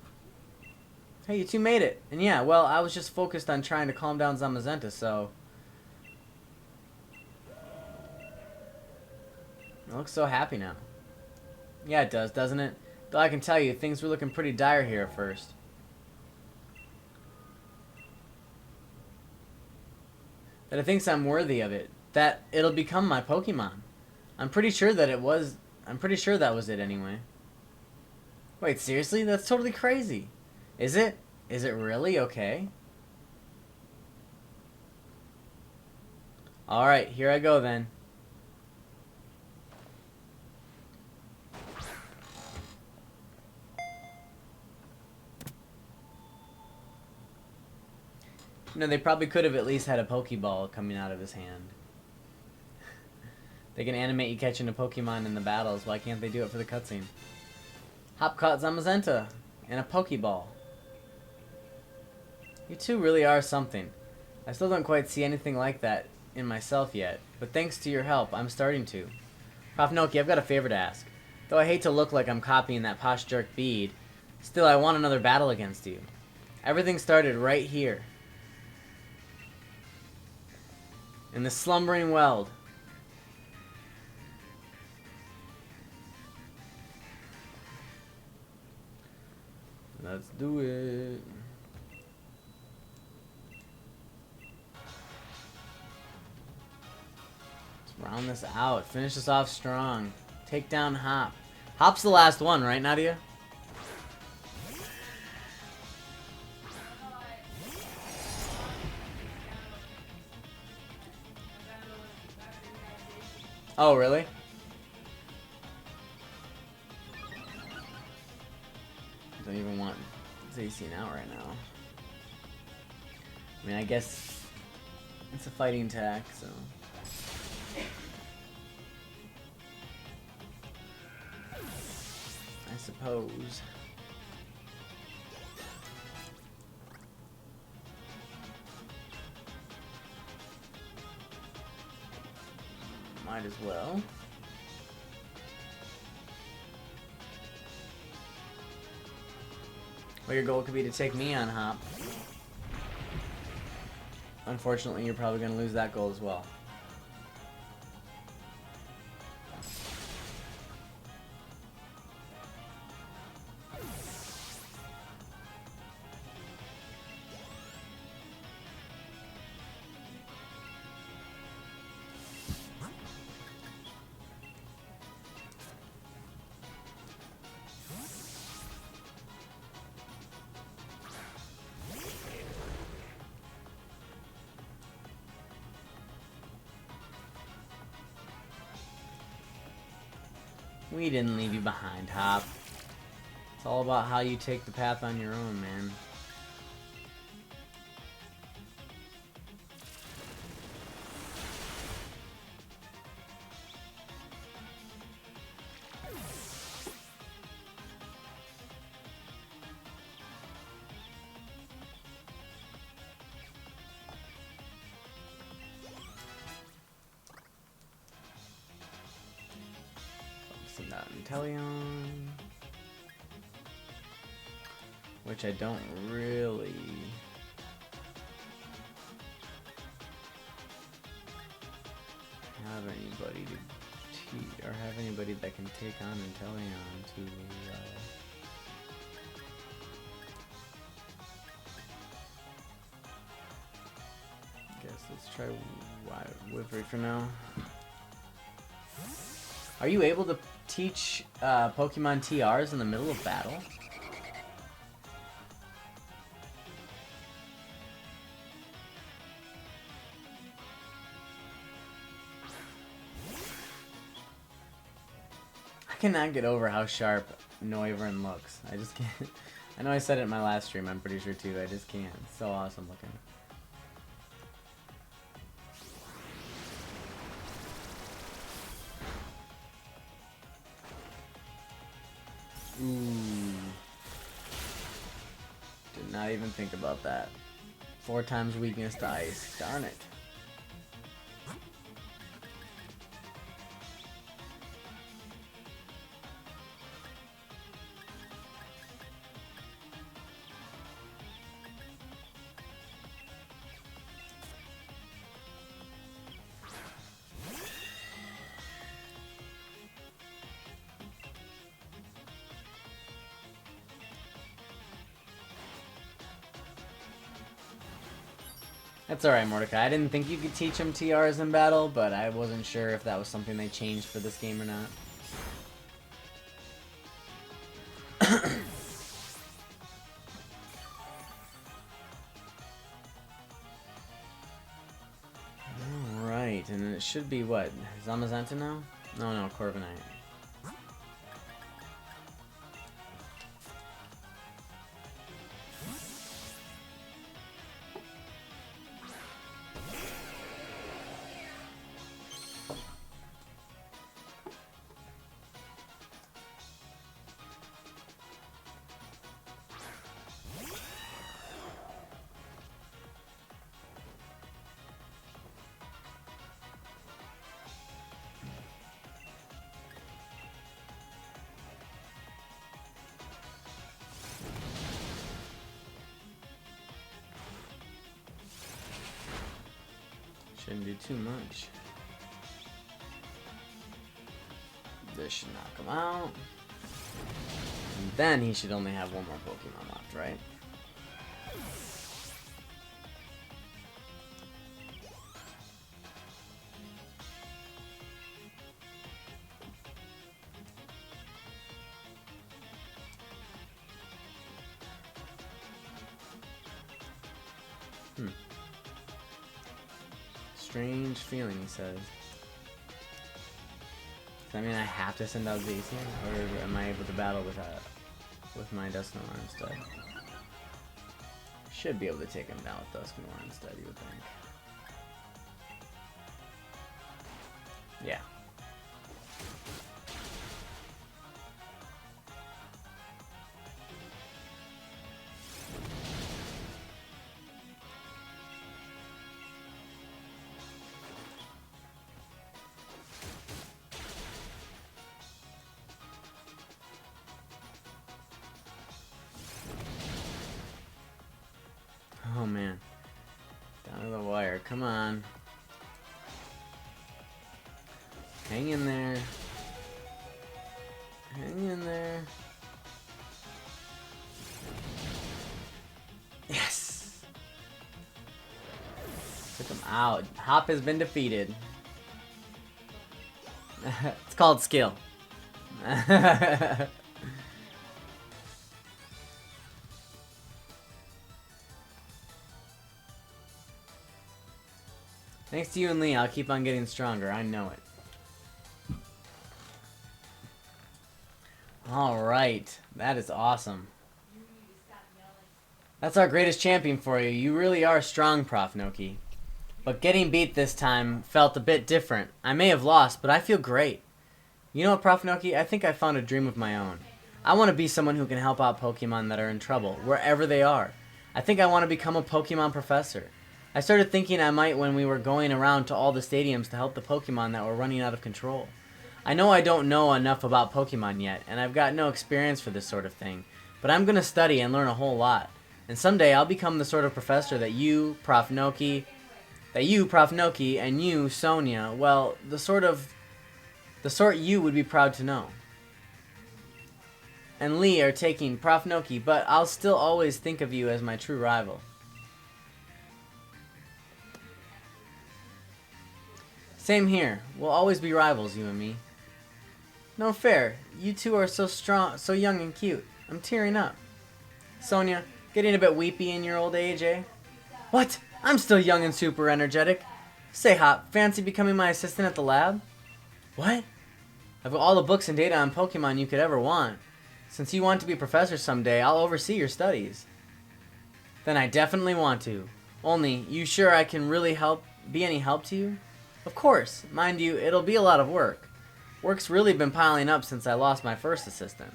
Hey, you two made it. And yeah, well, I was just focused on trying to calm down Zamazenta, so... It looks so happy now. Yeah, it does, doesn't it? Though I can tell you, things were looking pretty dire here at first. That it thinks I'm worthy of it. That it'll become my Pokemon. I'm pretty sure that it was... I'm pretty sure that was it anyway. Wait, seriously? That's totally crazy. Is it? Is it really okay? Alright, here I go then. You know, they probably could have at least had a Pokeball coming out of his hand. They can animate you catching a Pokemon in the battles. Why can't they do it for the cutscene? Hop caught Zamazenta and a Pokeball. You two really are something. I still don't quite see anything like that in myself yet, but thanks to your help, I'm starting to. ProfNoki, I've got a favor to ask. Though I hate to look like I'm copying that posh jerk Bede, still I want another battle against you. Everything started right here. In the slumbering weld. Let's do it. Let's round this out. Finish this off strong. Take down Hop. Hop's the last one, right, Nadia? Oh, really? Don't even want Zacian out right now. I mean, I guess it's a fighting attack, so... I suppose. Might as well. Well, your goal could be to take me on, Hop. Unfortunately, you're probably going to lose that goal as well. We didn't leave you behind, Hop. It's all about how you take the path on your own, man. Send out Inteleon, which I don't really have anybody to teach, or have anybody that can take on Inteleon too well. Guess let's try Wiffrey for now. Are you able to teach Pokemon TRs in the middle of battle? I cannot get over how sharp Noivern looks. I just can't. I know I said it in my last stream, I'm pretty sure too. I just can't. It's so awesome looking. Ooh. Did not even think about that. 4 times weakness to ice. Darn it. That's alright, Mordecai. I didn't think you could teach him TRs in battle, but I wasn't sure if that was something they changed for this game or not. Alright, and then it should be what? Zamazenta now? No, Corviknight. Shouldn't do too much. This should knock him out. And then he should only have one more Pokemon left, right? Strange feeling, he says. Does that mean I have to send out Zacian? Or am I able to battle with my Dusknoir instead? Should be able to take him down with Dusknoir instead, you would think. Yeah. Oh man. Down to the wire. Come on. Hang in there. Hang in there. Yes! Took him out. Hop has been defeated. It's called skill. Thanks to you and Lee, I'll keep on getting stronger. I know it. Alright. That is awesome. That's our greatest champion for you. You really are strong, ProfNoki. But getting beat this time felt a bit different. I may have lost, but I feel great. You know what, ProfNoki? I think I found a dream of my own. I want to be someone who can help out Pokemon that are in trouble, wherever they are. I think I want to become a Pokemon professor. I started thinking I might when we were going around to all the stadiums to help the Pokemon that were running out of control. I know I don't know enough about Pokemon yet, and I've got no experience for this sort of thing, but I'm going to study and learn a whole lot. And someday I'll become the sort of professor that you, ProfNoki, and you, Sonia, well, the sort you would be proud to know. And Lee are taking ProfNoki, but I'll still always think of you as my true rival. Same here. We'll always be rivals, you and me. No fair. You two are so strong, so young and cute. I'm tearing up. Sonia, getting a bit weepy in your old age, eh? What? I'm still young and super energetic. Say, Hop, fancy becoming my assistant at the lab? What? I've got all the books and data on Pokemon you could ever want. Since you want to be a professor someday, I'll oversee your studies. Then I definitely want to. Only, you sure I can really be any help to you? Of course. Mind you, it'll be a lot of work. Work's really been piling up since I lost my first assistant.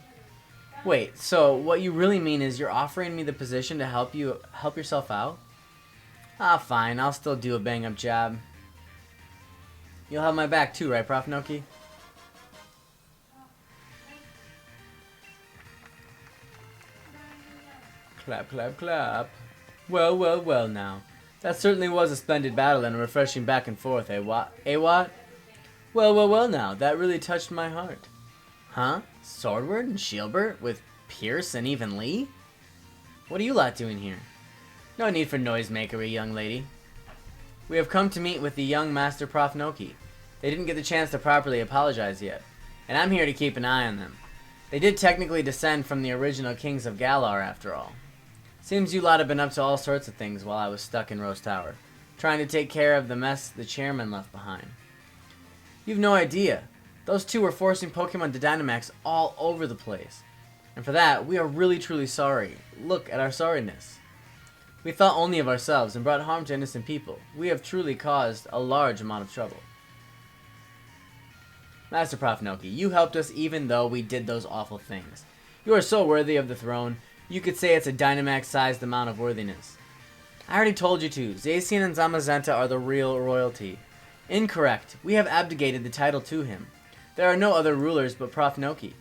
Wait, so what you really mean is you're offering me the position to help yourself out? Ah, fine. I'll still do a bang-up job. You'll have my back too, right, ProfNoki? Clap, clap, clap. Well, well, well now. That certainly was a splendid battle and a refreshing back and forth, eh, what? Eh, what? Well, well, well now. That really touched my heart. Huh? Swordward and Shieldbert with Pierce and even Lee? What are you lot doing here? No need for noisemakery, young lady. We have come to meet with the young Master ProfNoki. They didn't get the chance to properly apologize yet, and I'm here to keep an eye on them. They did technically descend from the original kings of Galar, after all. Seems you lot have been up to all sorts of things while I was stuck in Rose Tower, trying to take care of the mess the chairman left behind. You've no idea. Those two were forcing Pokemon to Dynamax all over the place. And for that, we are really truly sorry. Look at our sorriness. We thought only of ourselves and brought harm to innocent people. We have truly caused a large amount of trouble. Master ProfNoki, you helped us even though we did those awful things. You are so worthy of the throne. You could say it's a Dynamax-sized amount of worthiness. I already told you to. Zacian and Zamazenta are the real royalty. Incorrect. We have abdicated the title to him. There are no other rulers but ProfNoki.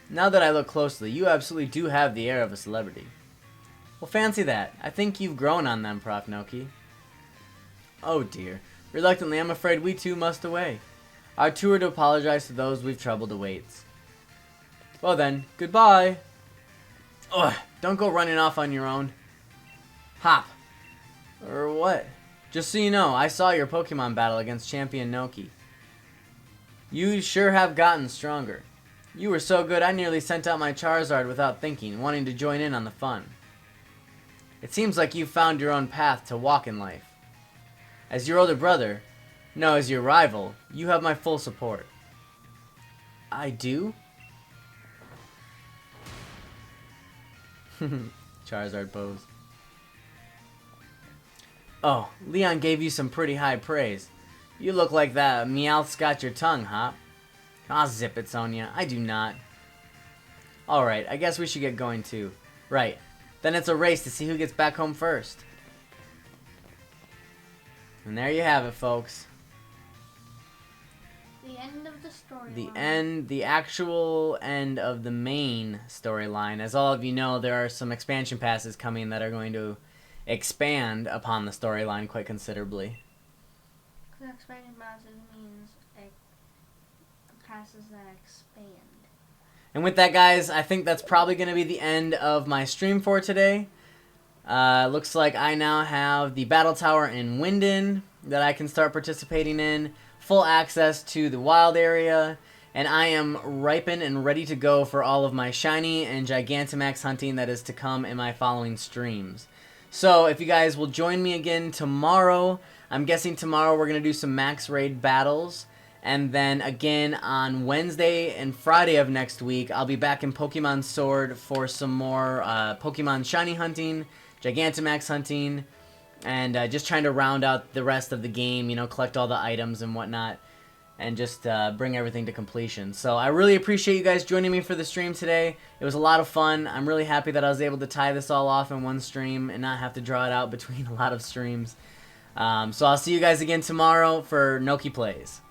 Now that I look closely, you absolutely do have the air of a celebrity. Well, fancy that. I think you've grown on them, ProfNoki. Oh dear. Reluctantly, I'm afraid we too must away. Our tour to apologize to those we've troubled awaits. Well then, goodbye. Ugh, don't go running off on your own. Hop. Or what? Just so you know, I saw your Pokemon battle against Champion Noki. You sure have gotten stronger. You were so good I nearly sent out my Charizard without thinking, wanting to join in on the fun. It seems like you've found your own path to walk in life. As your older brother, no, as your rival, you have my full support. I do? Charizard pose. Oh, Leon gave you some pretty high praise. You look like that Meowth's got your tongue, Hop. Aw, zip it, Sonia. I do not. Alright, I guess we should get going too. Right. Then it's a race to see who gets back home first. And there you have it, folks. The end of the story. The actual end of the main storyline. As all of you know, there are some expansion passes coming that are going to expand upon the storyline quite considerably. Because expansion passes means passes that expand. And with that, guys, I think that's probably going to be the end of my stream for today. Looks like I now have the Battle Tower in Winden that I can start participating in. Full access to the wild area. And I am ripened and ready to go for all of my shiny and Gigantamax hunting that is to come in my following streams. So if you guys will join me again tomorrow, I'm guessing tomorrow we're going to do some max raid battles. And then again on Wednesday and Friday of next week, I'll be back in Pokemon Sword for some more Pokemon shiny hunting, Gigantamax hunting, and just trying to round out the rest of the game, you know, collect all the items and whatnot, and just bring everything to completion. So I really appreciate you guys joining me for the stream today. It was a lot of fun. I'm really happy that I was able to tie this all off in one stream and not have to draw it out between a lot of streams. So I'll see you guys again tomorrow for Noki Plays.